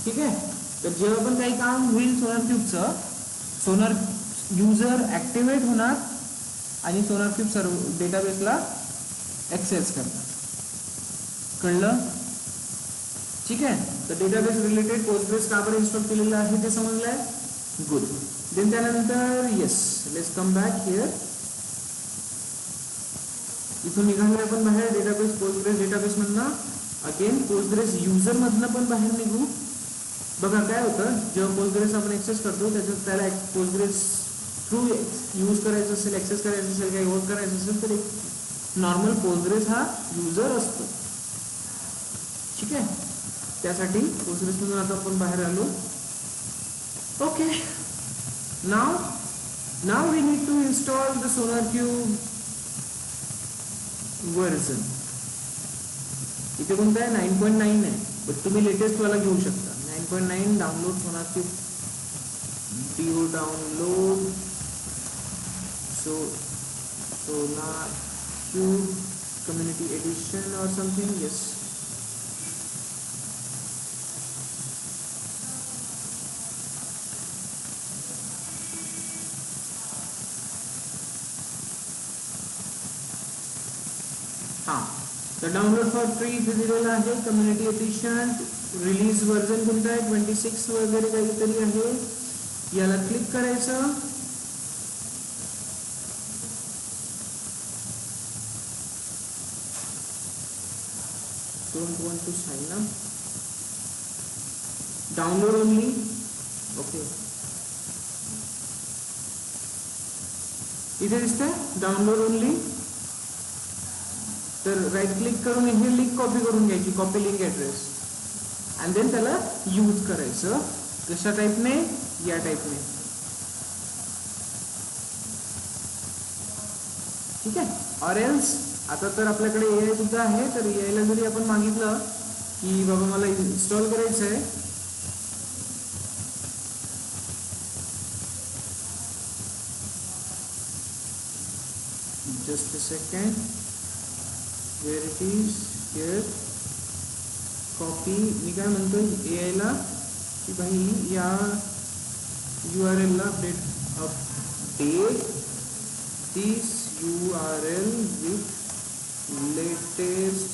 ठीक आहे. तर जेव्हा पण काही काम होईल सोनार क्यूबचं, सोनार युजर ऍक्टिव्हेट होणार आणि सोनार क्यूब सर्व डेटाबेसला ऍक्सेस करणार. कळलं. ठीक आहे. तर डेटाबेस रिलेटेड पोस्टग्रेस का बरं इन्स्टॉल केलेलं आहे ते समजलंय. गुड. देन त्यानंतर yes, let's come back here. इथून निघालोय आपण बाहेर डेटाबेस पोस्टग्रेस डेटाबेस मधनं. अगेन पोस्टग्रेस युजर मधनं पण बाहेर निघू. बघा काय होतं, जेव्हा पोस्टग्रेस आपण एक्सेस करतो त्याला पोस्टग्रेस थ्रू यूज करायचं असेल, एक्सेस करायचं असेल, काही वर्क करायचं असेल तर एक नॉर्मल पोस्टग्रेस हा युजर असतो. ठीक आहे. त्यासाठी पोस्टग्रेस मधून आता आपण बाहेर आलो. Okay. Now we need to install the SonarQube version. इथे कोणता आहे, 9.9 आहे, बट तुम्ही लेटेस्ट वाला घेऊ शकता. 9.9 download SonarQube, do download SonarQube community edition और समथिंग. यस. हां, तर डाउनलोड फॉर फ्री इथे दिलेलं आहे. कम्युनिटी एडिशन रिलीज वर्जन कोणतं आहे, 26 वगैरे काहीतरी आहे. याला क्लिक करायचं. Don't want to sign up. Download only. Okay. इथे दिसतंय डाउनलोड ओनली. तर राईट क्लिक करून हे लिंक कॉपी करून घ्यायची, कॉपी लिंक ऍड्रेस, आणि देन त्याला यूज करायचं. कशा टाईपने, या टाईपने. ठीक आहे. ऑर एल्स आता तर आपल्याकडे AI सुद्धा आहे, तर AI ला जरी आपण मागितलं की बाबा मला इन्स्टॉल करायचं आहे, just a second, where it is here, copy. मी काय म्हणतो AI ला की भाई या URL ला update this URL with latest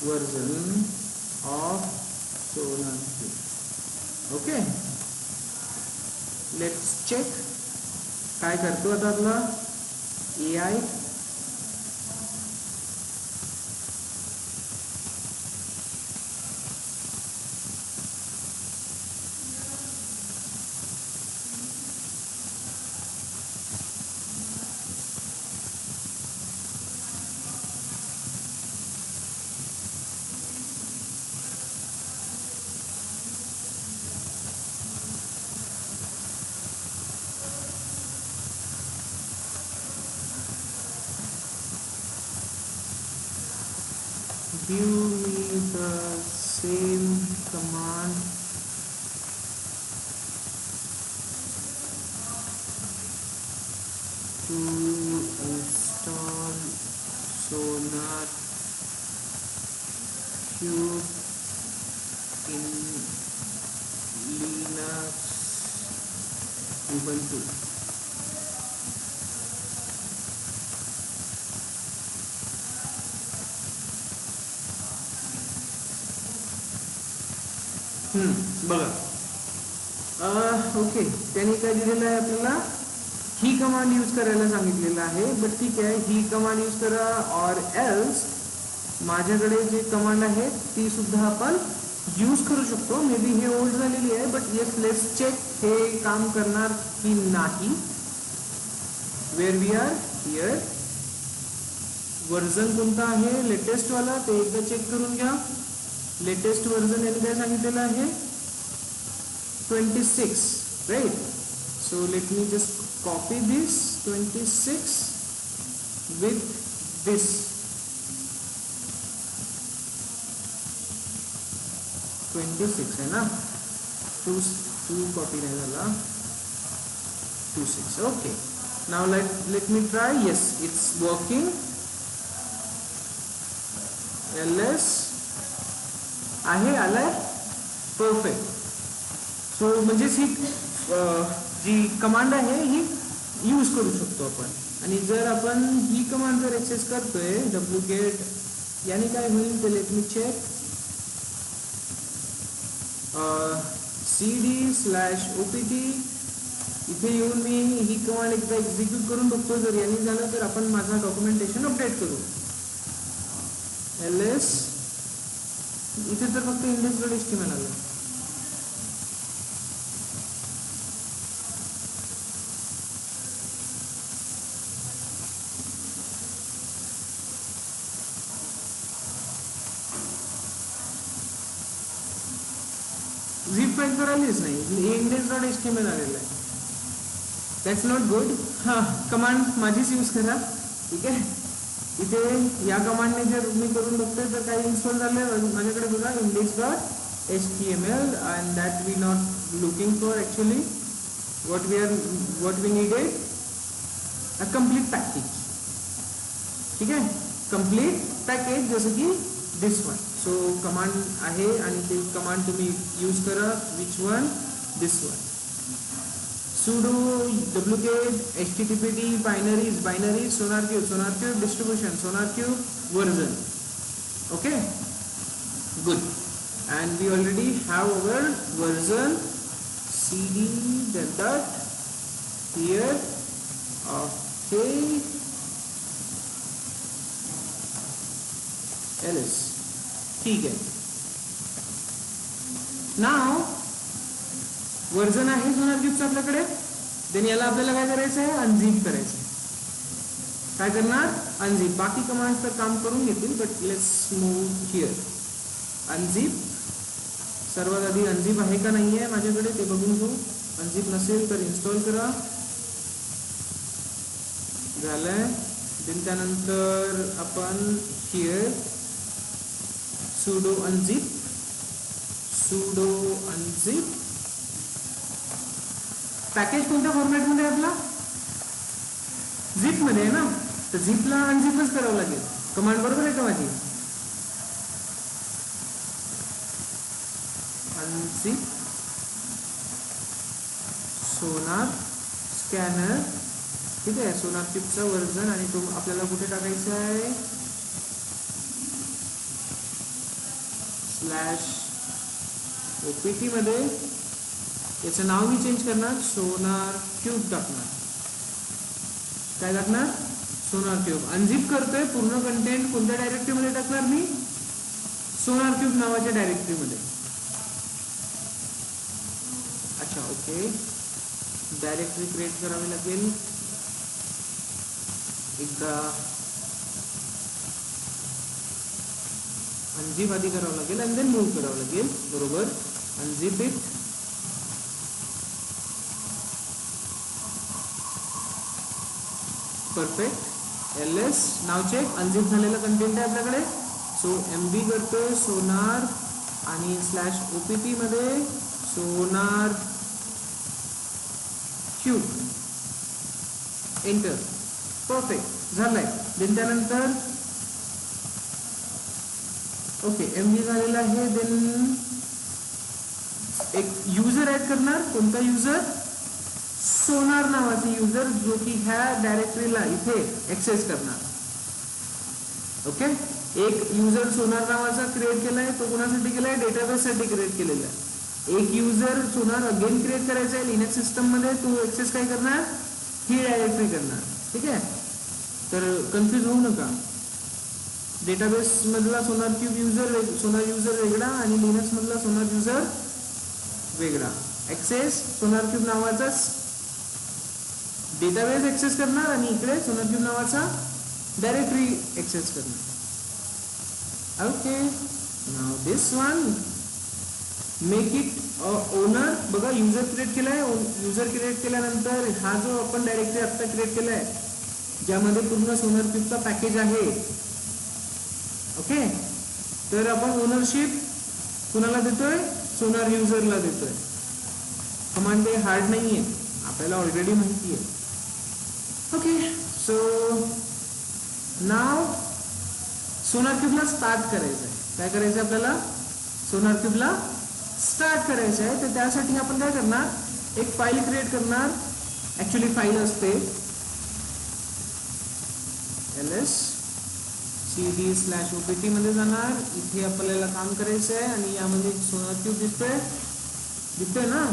version of SonarQube. Okay, let's check. काय करतो आता आपला AI. Give me the same command to install SonarQube in Linux Ubuntu. बघा, ओके, त्यांनी काय दिलेलं आहे आपल्याला, ही कमांड यूज करायला सांगितलेलं आहे. बट ठीक आहे, ही कमांड यूज करा ऑर एल्स माझ्याकडे जे कमांड आहे ती सुद्धा आपण यूज करू शकतो. मे बी हे ओल्ड झालेली आहे, बट येस, लेट्स चेक हे काम करणार की नाही. Where we are here, version कोणता आहे लेटेस्ट वाला ते एकदा चेक करून घ्या. लेटेस्ट वर्जन यांनी काय सांगितलेलं आहे, 26, right. So let me just copy this 26 with this. आहे ना, टू कॉपी नाही झाला, 26. Okay, now let me try. Yes, it's working. ls आहे, आलाय, परफेक्ट. सो म्हणजेच ही जी कमांड आहे ही यूज करू शकतो आपण. आणि जर आपण ही कमांड जर एक्सेस करतोय wget, याने काय होईल ते लेट मी चेक. cd/opt इथे येऊन मी ही कमांड एकदा एक्झिक्यूट करून बघतो. जर याने झालं तर आपण माझा डॉक्युमेंटेशन अपडेट करू. ls इथे तर फक्त index.html आलं. झिप फाईल तर आलीच नाही, index.html आलेलं आहे. That's not good. हां, कमांड माझीच यूज करा, ठीक आहे. इथे या कमांडने जर मी करून बघतोय तर काही इन्स्टॉल झालं माझ्याकडे बघा, index.html, and that we not looking for. Actually what we needed a complete package. ठीक आहे, कंप्लीट पॅकेज जसं की दिस वन. सो कमांड आहे आणि ते कमांड तुम्ही यूज करा. Which one? This one. sudo wget httpd binaries SonarQube distribution, SonarQube version. Okay, good. And we already have our version cd dot here. Okay, ls. ठीक आहे. नाव version आहे SonarQubeचं आपल्याकडे. Then याला आपल्याला काय करायचं आहे, अनझिप करायचं आहे. काय करणार, अनझिप. बाकी कमांड्स तर काम करून घेतील, but let's move here. Unzip, सर्वात आधी अनझिप आहे का नाही आहे माझ्याकडे ते बघून घेऊ. अनझिप नसेल तर इन्स्टॉल करा. झालंय. देन त्यानंतर आपण हिअर sudo unzip पॅकेज कोणत्या फॉर्मॅट मध्ये आपला, झिप मध्ये आहे ना, तर झिपला अनझिपच करावं लागेल. कमांड बरोबर आहे का माझी? अनझिप सोनार स्कॅनर. ठीक आहे, SonarQubeचा वर्जन. आणि तो आपल्याला कुठे टाकायचा आहे, स्लॅश ओपीटी मध्ये याचं नाव मी चेंज करणार, सोनार क्यूब टाकणार. काय टाकणार? सोनार क्यूब. अनझिप करतोय, पूर्ण कंटेंट कोणत्या डायरेक्टरीमध्ये टाकणार मी? सोनार क्यूब नावाच्या डायरेक्टरीमध्ये. अच्छा, ओके. डायरेक्टरी क्रिएट करावी लागेल. एकदा अनझिप आधी करावं लागेल आणि देन मूव्ह करावं लागेल. बरोबर. Unzip it. Perfect. ls now check. Unzip झालेला कंटेंट आहे आपल्याकडे. सो mb करतोय सोनार आणि स्लॅश ओपीटी मध्ये सोनार क्यूब. एंटर. परफेक्ट झालंय. देन त्यानंतर ओके mb झालेला आहे. देन एक युजर ऍड करणार. कोणता युजर? सोनार नावाचा युजर, जो की ह्या डायरेक्टरीला इथे ऍक्सेस करणार. ओके. एक युजर सोनार नावाचा क्रिएट केलाय. तो कोणासाठी केलाय? डेटाबेस साठी क्रिएट केलेला आहे. एक युजर सोनार अगेन क्रिएट करायचा आहे लिनक्स सिस्टम मध्ये. तो ऍक्सेस काय करणार? ही डायरेक्टरी करणार. ठीक आहे. तर कन्फ्युज होऊ नका. डेटाबेस मधला सोनार क्यूब युजर, सोनार युजर वेगळा आणि लिनक्स मधला सोनार युजर वेगळा. ऍक्सेस सोनार क्यूब नावाचाच डेटाबेस ऍक्सेस करणार आणि इकडे सोनार क्यूब नावाचा डायरेक्टरी ऍक्सेस करणार. Okay. Now this one make it owner. बघा युजर क्रिएट केलाय. युजर क्रिएट केल्यानंतर हा जो आपण डायरेक्टरी आता क्रिएट केलाय ज्यामध्ये पूर्ण सोनार क्यूबचा पॅकेज आहे. ओके. तर आपण ओनरशिप कुणाला देतोय? सोनार युजरला देतोय. कमांड हे हार्ड नाहीये, आपल्याला ऑलरेडी माहिती आहे. ओके. सो नाव सोनार क्यूबला स्टार्ट करायचं आहे. काय करायचं आहे आपल्याला? सोनार क्यूबला स्टार्ट करायचं आहे. तर त्यासाठी आपण काय करणार? एक फाईल क्रिएट करणार. ऍक्च्युली फाईल असते ls cd स्लॅश opt मध्ये जाणार. इथे आपल्याला काम करायचं आहे आणि यामध्ये सोनार क्यूब दिसतोय ना.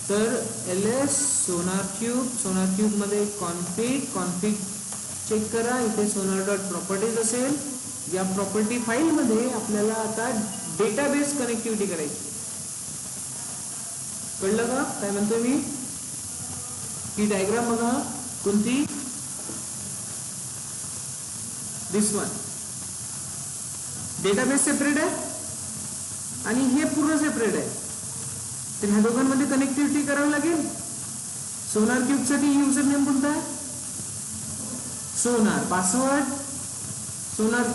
तर ls सोनार क्यूब मध्ये कॉन्फिग चेक करा. इथे सोनार डॉट प्रॉपर्टीज असेल. या प्रॉपर्टी फाईल मध्ये आपल्याला आता डेटाबेस कनेक्टिव्हिटी करायची. कळलं का काय म्हणतोय मी? ही डायग्राम बघा. कोणती? दिस वन. डेटाबेस सेपरेट आहे आणि हे पूर्ण सेपरेट आहे. तर ह्या दोघांमध्ये कनेक्टिव्हिटी करावी लागेल. सोनार क्यूब साठी युजर नेम कोणता आहे? सोनार. पासवर्ड सोनार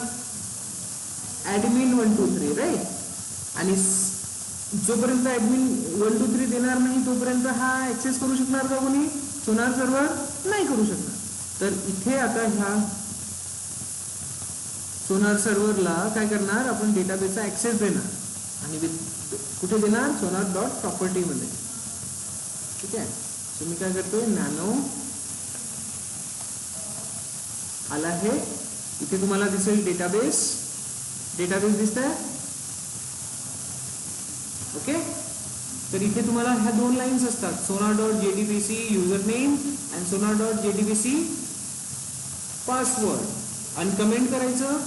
ऍडमिन 123 राईट. आणि जोपर्यंत ऍडमिन 123 देणार नाही तोपर्यंत हा ऍक्सेस करू शकणार का कोणी? सोनार सर्व्हर नाही करू शकणार. तर इथे आता ह्या सोनार सर्व्हरला काय करणार? आपण डेटाबेसचा ऍक्सेस देणार आणि कुठे देणार? सोनार डॉट प्रॉपर्टी मध्ये. ठीक आहे. सो मी काय करतोय? नॅनो आला आहे. इथे तुम्हाला दिसेल डेटाबेस दिसतंय. ओके. तर इथे तुम्हाला ह्या दोन लाईन्स असतात. Sonar dot JDBC user name and sonar dot JDBC password. Uncomment करायचं.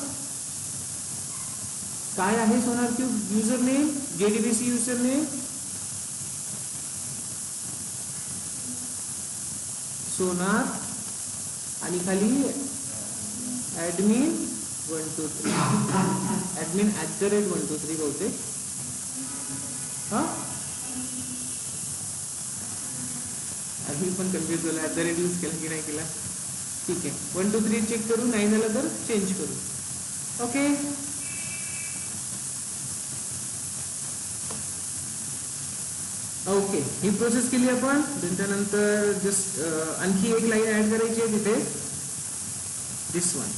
काय आहे SonarQube user name? JDBC user name sonar आणि खाली ऍडमिन 123 ऍडमिन @123 बहुतेक. हा ऍडमिन पण कन्फ्युज झाला. @यूज केला की नाही केला. ठीक आहे. 123 चेक करू. नाही झालं तर चेंज करू. ओके. ओके. ही प्रोसेस केली आपण. त्यानंतर जस्ट आणखी एक लाईन ऍड करायची आहे तिथे. दिस वन.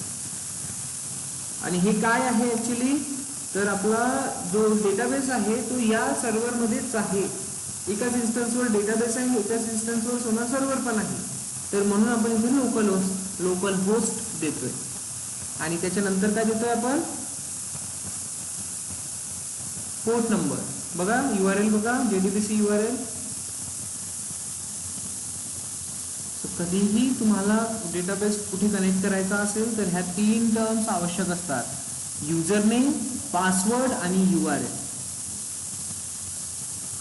आणि हे काय आहे ऍक्च्युली? तर आपला जो डेटाबेस आहे तो या सर्व्हर मध्येच आहे. एकाच इन्स्टन्सवर डेटाबेस आहे, एकाच इन्स्टन्सवर सोनार सर्व्हर पण आहे. तर म्हणून आपण इथे लोकल होस्ट देतोय. आणि त्याच्यानंतर काय देतोय आपण? पोर्ट नंबर बघा, URL बघा, JDBC URL. कधीही तुम्हाला डेटाबेस कुठे कनेक्ट करायचा असेल तर ह्या 3 टर्म्स आवश्यक असतात, युजर नेम, पासवर्ड आणि URL.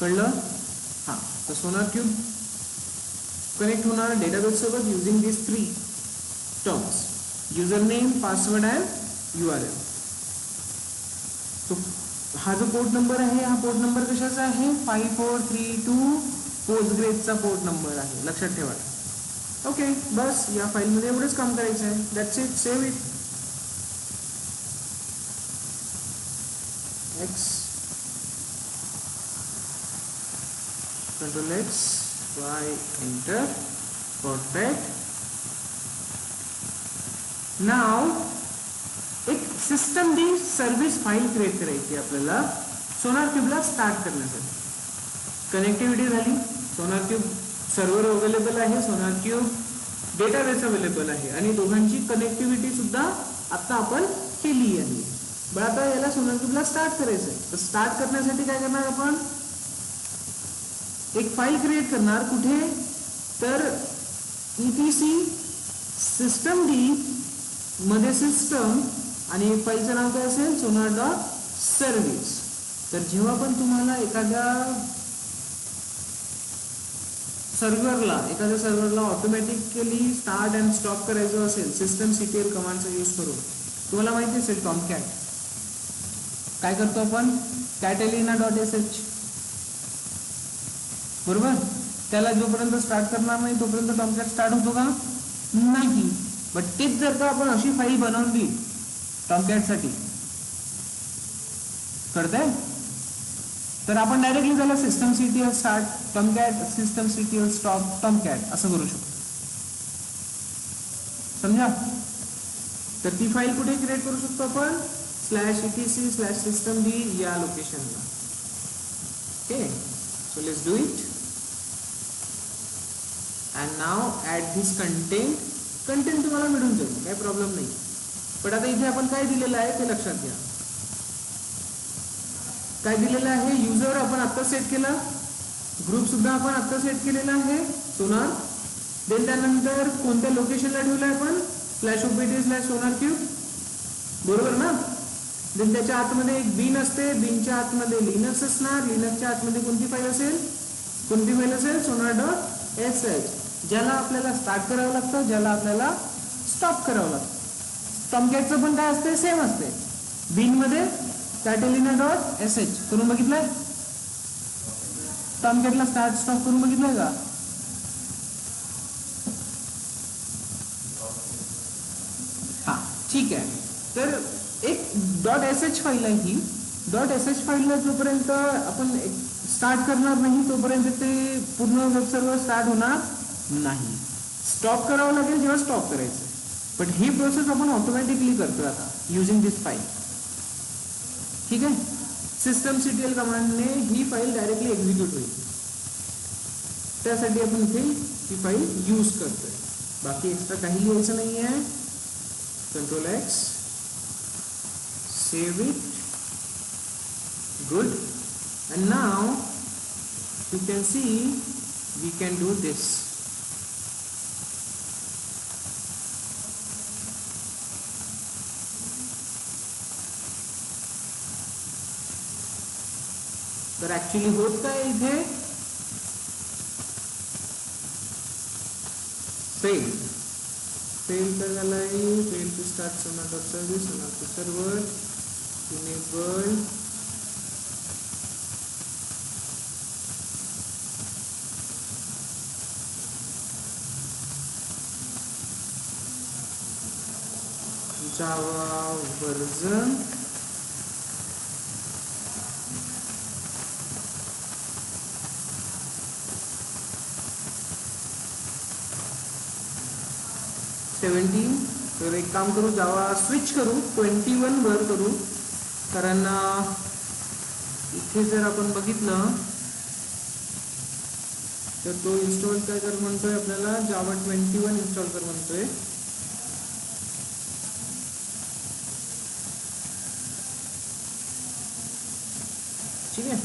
कळलं? हां, तर सोनार क्यूब कनेक्ट होणार डेटाबेस सोबत using this 3 terms, user name, password and URL. तो हा जो पोर्ट नंबर आहे, हा पोर्ट नंबर कशाचा आहे? 5432 पोस्टग्रेसचा पोर्ट नंबर आहे, लक्षात ठेवा. ओके, बस या फाईलमध्ये एवढंच काम करायचं आहे. That's it. Save it. X, Ctrl X, Y, enter. Perfect. Now एक system D service file create करायची आपल्याला सोनार क्यूबला स्टार्ट करण्यासाठी. कनेक्टिव्हिटी झाली, सोनार क्यूब सर्व्हर अवेलेबल आहे, सोनार क्यूब डेटाबेस अवेलेबल आहे आणि दोघांची कनेक्टिव्हिटी सुद्धा आता आपण केली आहे. पण आता याला सोनार क्यूबला स्टार्ट करायचं आहे. तर स्टार्ट करण्यासाठी काय करणार आपण? एक फाईल क्रिएट करणार. कुठे? तर ETC सिस्टम डी मध्ये सिस्टम आणि फाईलचं नाव काय असेल? sonar.service. तर जेव्हा पण तुम्हाला एखाद्या सर्व्हरला ऑटोमॅटिकली स्टार्ट अँड स्टॉप करायचं असेल सिस्टम CTL कमांडचा यूज करून, तुम्हाला माहिती असेल टॉमकॅट काय करतो आपण? catalina.sh, बरोबर? त्याला जोपर्यंत स्टार्ट करणार नाही तोपर्यंत टॉमकॅट स्टार्ट होतो का? नाही. बट तेच जर का आपण अशी फाईल बनवली टॉमकॅटसाठी, कळतंय? तर आपण डायरेक्टली त्याला system CTL start Tomcat, system CTL stop Tomcat असं करू शकतो. समजा? तर ती फाईल कुठे क्रिएट करू शकतो आपण? /etc/systemd या लोकेशनला. Okay, so let's do it. And now add this content तुम्हाला मिळून जाईल, काही प्रॉब्लेम नाही. पण आता इथे आपण काय दिलेलं आहे ते लक्षात घ्या. काय दिलेलं आहे? युजर आपण आता सेट केला, ग्रुप सुद्धा आपण आता सेट केलेला आहे सोनार. देन त्यानंतर कोणत्या लोकेशनला ठेवलं आहे आपण? /opt/sonarcube, बरोबर ना? देन त्याच्या आतमध्ये एक बिन असते, बिनच्या आतमध्ये लिनक्स असणार, लिनक्सच्या आतमध्ये कोणती फाईल असेल? sonar.sh, ज्याला आपल्याला स्टार्ट करावं लागतं, ज्याला आपल्याला स्टॉप करावं लागतं. टॉमकॅटचं पण काय असते? सेम असते. बिन मध्ये catalina.sh करून बघितलंय? टॉमकॅटला स्टार्ट स्टॉप करून बघितलंय का? हा, ठीक आहे. तर एक .sh फाईल आहे ही. .sh फाईलला जोपर्यंत आपण स्टार्ट करणार नाही तोपर्यंत ते पूर्ण वेब सर्व्हर स्टार्ट होणार नाही. स्टॉप करावं लागेल जेव्हा स्टॉप करायचं. पण ही प्रोसेस आपण ऑटोमॅटिकली करतो आता युजिंग दिस फाईल. ठीक आहे? सिस्टम CTL कमांडने ही फाईल डायरेक्टली एक्झिक्यूट होईल. त्यासाठी आपण इथे ही फाईल यूज करतोय. बाकी एक्स्ट्रा काही लिहायचं नाही आहे. Ctrl X, save it. Good. And now you can see we can do this. तर ऍक्च्युली होत काय इथे? फेल तर झालाय. Fail to start sonar.service, sonar to server, enable. Java version 17. तर एक काम करू, जावा स्विच करू, 21 वर करू. कारण इथे जर आपण बघितलं तर तो इन्स्टॉल काय कर म्हणतोय आपल्याला? जावा 21 इन्स्टॉल कर म्हणतोय. ठीक है.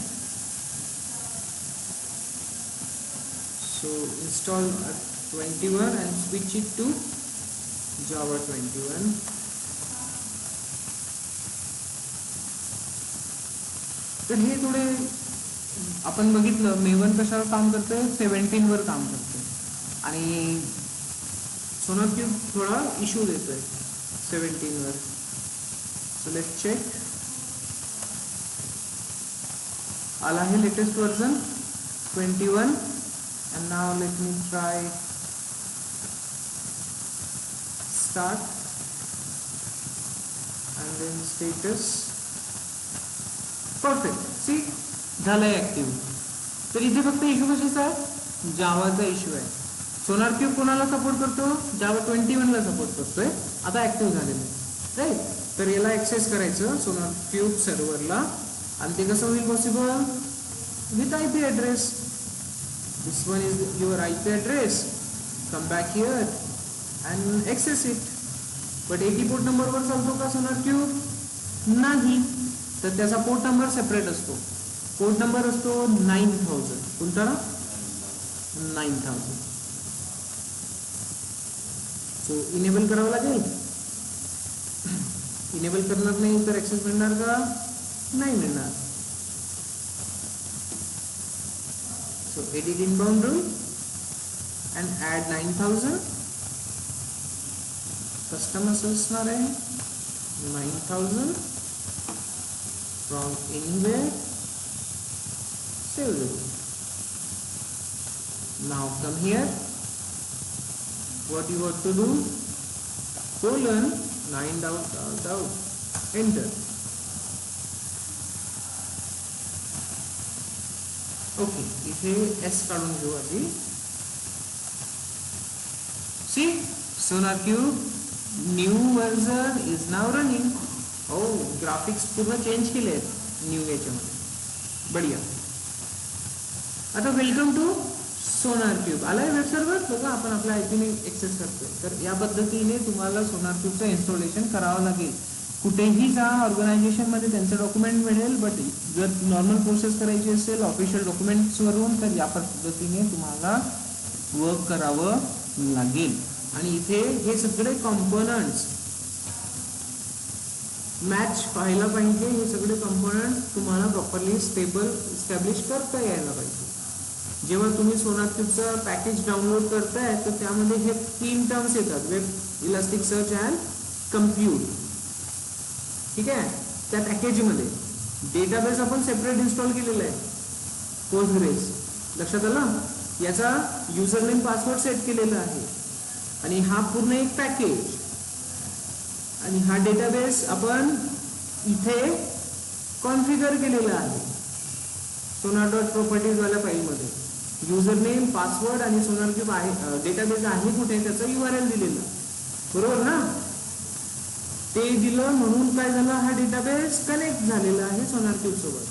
So install 21 and switch it to Java 21. तर हे थोडे आपण बघितलं मेवन कशावर काम करते 17 वर काम करते आणि सोनार क्यूब थोडा इश्यू देतोय 17 वर. So let's check. आला आहे latest version 21 and now let me try start and then status. Perfect. See झालंय ऍक्टिव्ह. तर इथे फक्त इश्यू कशाचा आहे जावाचा इश्यू आहे. सोनार क्यूब कोणाला सपोर्ट करतो जावा 21 ला सपोर्ट करतोय. आता ऍक्टिव्ह झालेलं आहे राईट. तर याला ऍक्सेस करायचं सोनार क्यूब सर्व्हरला आणि ते कसं होईल possible with IP address. This one is your IP address. Come back here and access it. But 80 port number वर चालतो का सोनार क्यूब नाही. तर त्याचा पोर्ट नंबर सेपरेट असतो. पोर्ट नंबर असतो 9000. कोणता 9000. सो इनेबल करावं लागेल. इनेबल करणार नाही तर ऍक्सेस मिळणार का नाही मिळणार. So edit inbound rule and add 9000. Customers असणार आहे 9000 from anywhere. Save it. Now come here. What you want to do? Colon 9 enter. Okay. इथे S काढून घेऊ आधी. See SonarQube new version is now running. हो graphics पूर्ण change केले आहेत न्यू याच्यामध्ये. बढिया. आता वेलकम टू सोनार क्यूब. आलाय वेब सर्व्हर. बघा आपण आपल्या IP ने एक्सेस करतोय. तर या पद्धतीने तुम्हाला सोनार क्यूबचं इन्स्टॉलेशन करावं लागेल. कुठेही जा ऑर्गनायझेशनमध्ये त्यांचं डॉक्युमेंट मिळेल. बट जर नॉर्मल प्रोसेस करायची असेल ऑफिशियल डॉक्युमेंट्सवरून तर या पद्धतीने तुम्हाला वर्क करावं लागेल. आणि इथे हे सगळे कॉम्पोनंट्स मॅच व्हायला पाहिजे. हे सगळे कॉम्पोनंट्स तुम्हाला प्रॉपरली स्टेबल इस्टॅब्लिश करता यायला पाहिजे. जेव्हा तुम्ही सोनार क्यूबचं पॅकेज डाउनलोड करताय तर त्यामध्ये हे 3 टर्म्स येतात. Web elastic search and compute. ठीक आहे. त्या पॅकेजमध्ये डेटाबेस आपण सेपरेट इन्स्टॉल केलेला आहे पोस्टग्रेस. लक्षात आलं. याचा युजर नेम पासवर्ड सेट केलेला आहे आणि हा पूर्ण एक पॅकेज आणि हा डेटाबेस आपण इथे कॉन्फिगर केलेला आहे सोनार डॉट प्रॉपर्टीज वाल्या फाईलमध्ये. युजर नेम पासवर्ड आणि सोनार क्यूब आहे डेटाबेस आहे कुठे त्याचा URL दिलेला बरोबर ना. ते दिलं म्हणून काय झालं हा डेटाबेस कनेक्ट झालेला आहे सोनार क्यूब सोबत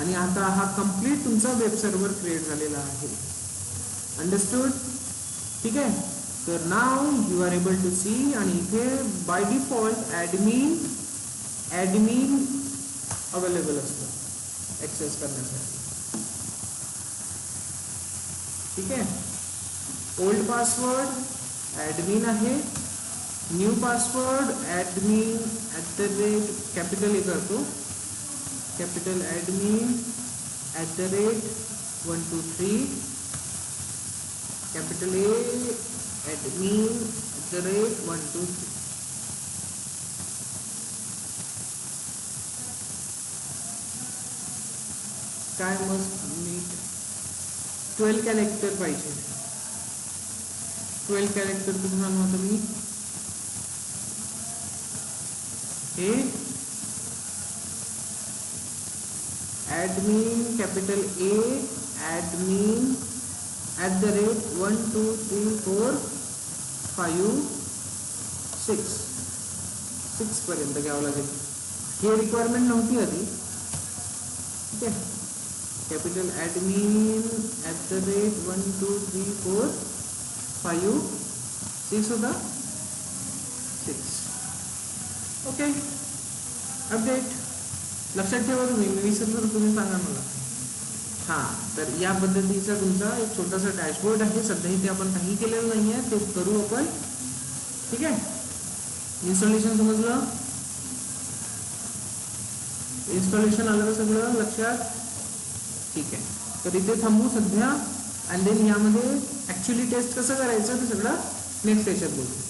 आणि आता हा कंप्लीट तुमचा वेब सर्व्हर क्रिएट झालेला आहे. अंडरस्टूड. ठीक आहे. तर now you are able to see आणि इथे बाय डिफॉल्ट ऍडमिन अवेलेबल असतं ऍक्सेस करण्यासाठी. ठीक आहे. ओल्ड पासवर्ड ऍडमिन आहे. New password admin capital A करतो. Capital admin @123 capital A admin @123. काय मस्ट नीट 12 कॅरेक्टर पाहिजे. 12 कॅरेक्टर तुम्हाला म्हणतो मी. हे ऍडमिन कॅपिटल ए ऍडमिन @1 2 3 4 5 6 पर्यंत घ्यावं लागेल. हे रिक्वायरमेंट नव्हती आधी. ठीक आहे. कॅपिटल ऍडमिन @1 2 3 4 5 6 होता 6. ओके. अपडेट. लक्षात ठेवा तुम्ही, मी विसरलो तर तुम्ही सांगा मला. हां, तर या पद्धतीचा तुमचा एक छोटासा डॅशबोर्ड आहे. सध्या इथे आपण काही केलेलं नाही आहे, ते करू आपण. ठीक आहे, इन्स्टॉलेशन समजलं? इन्स्टॉलेशन आलं का सगळं लक्षात? ठीक आहे, तर इथे थांबू सध्या. अँड देन यामध्ये ॲक्च्युली टेस्ट कसं करायचं ते सगळं नेक्स्ट याच्यात बोलू.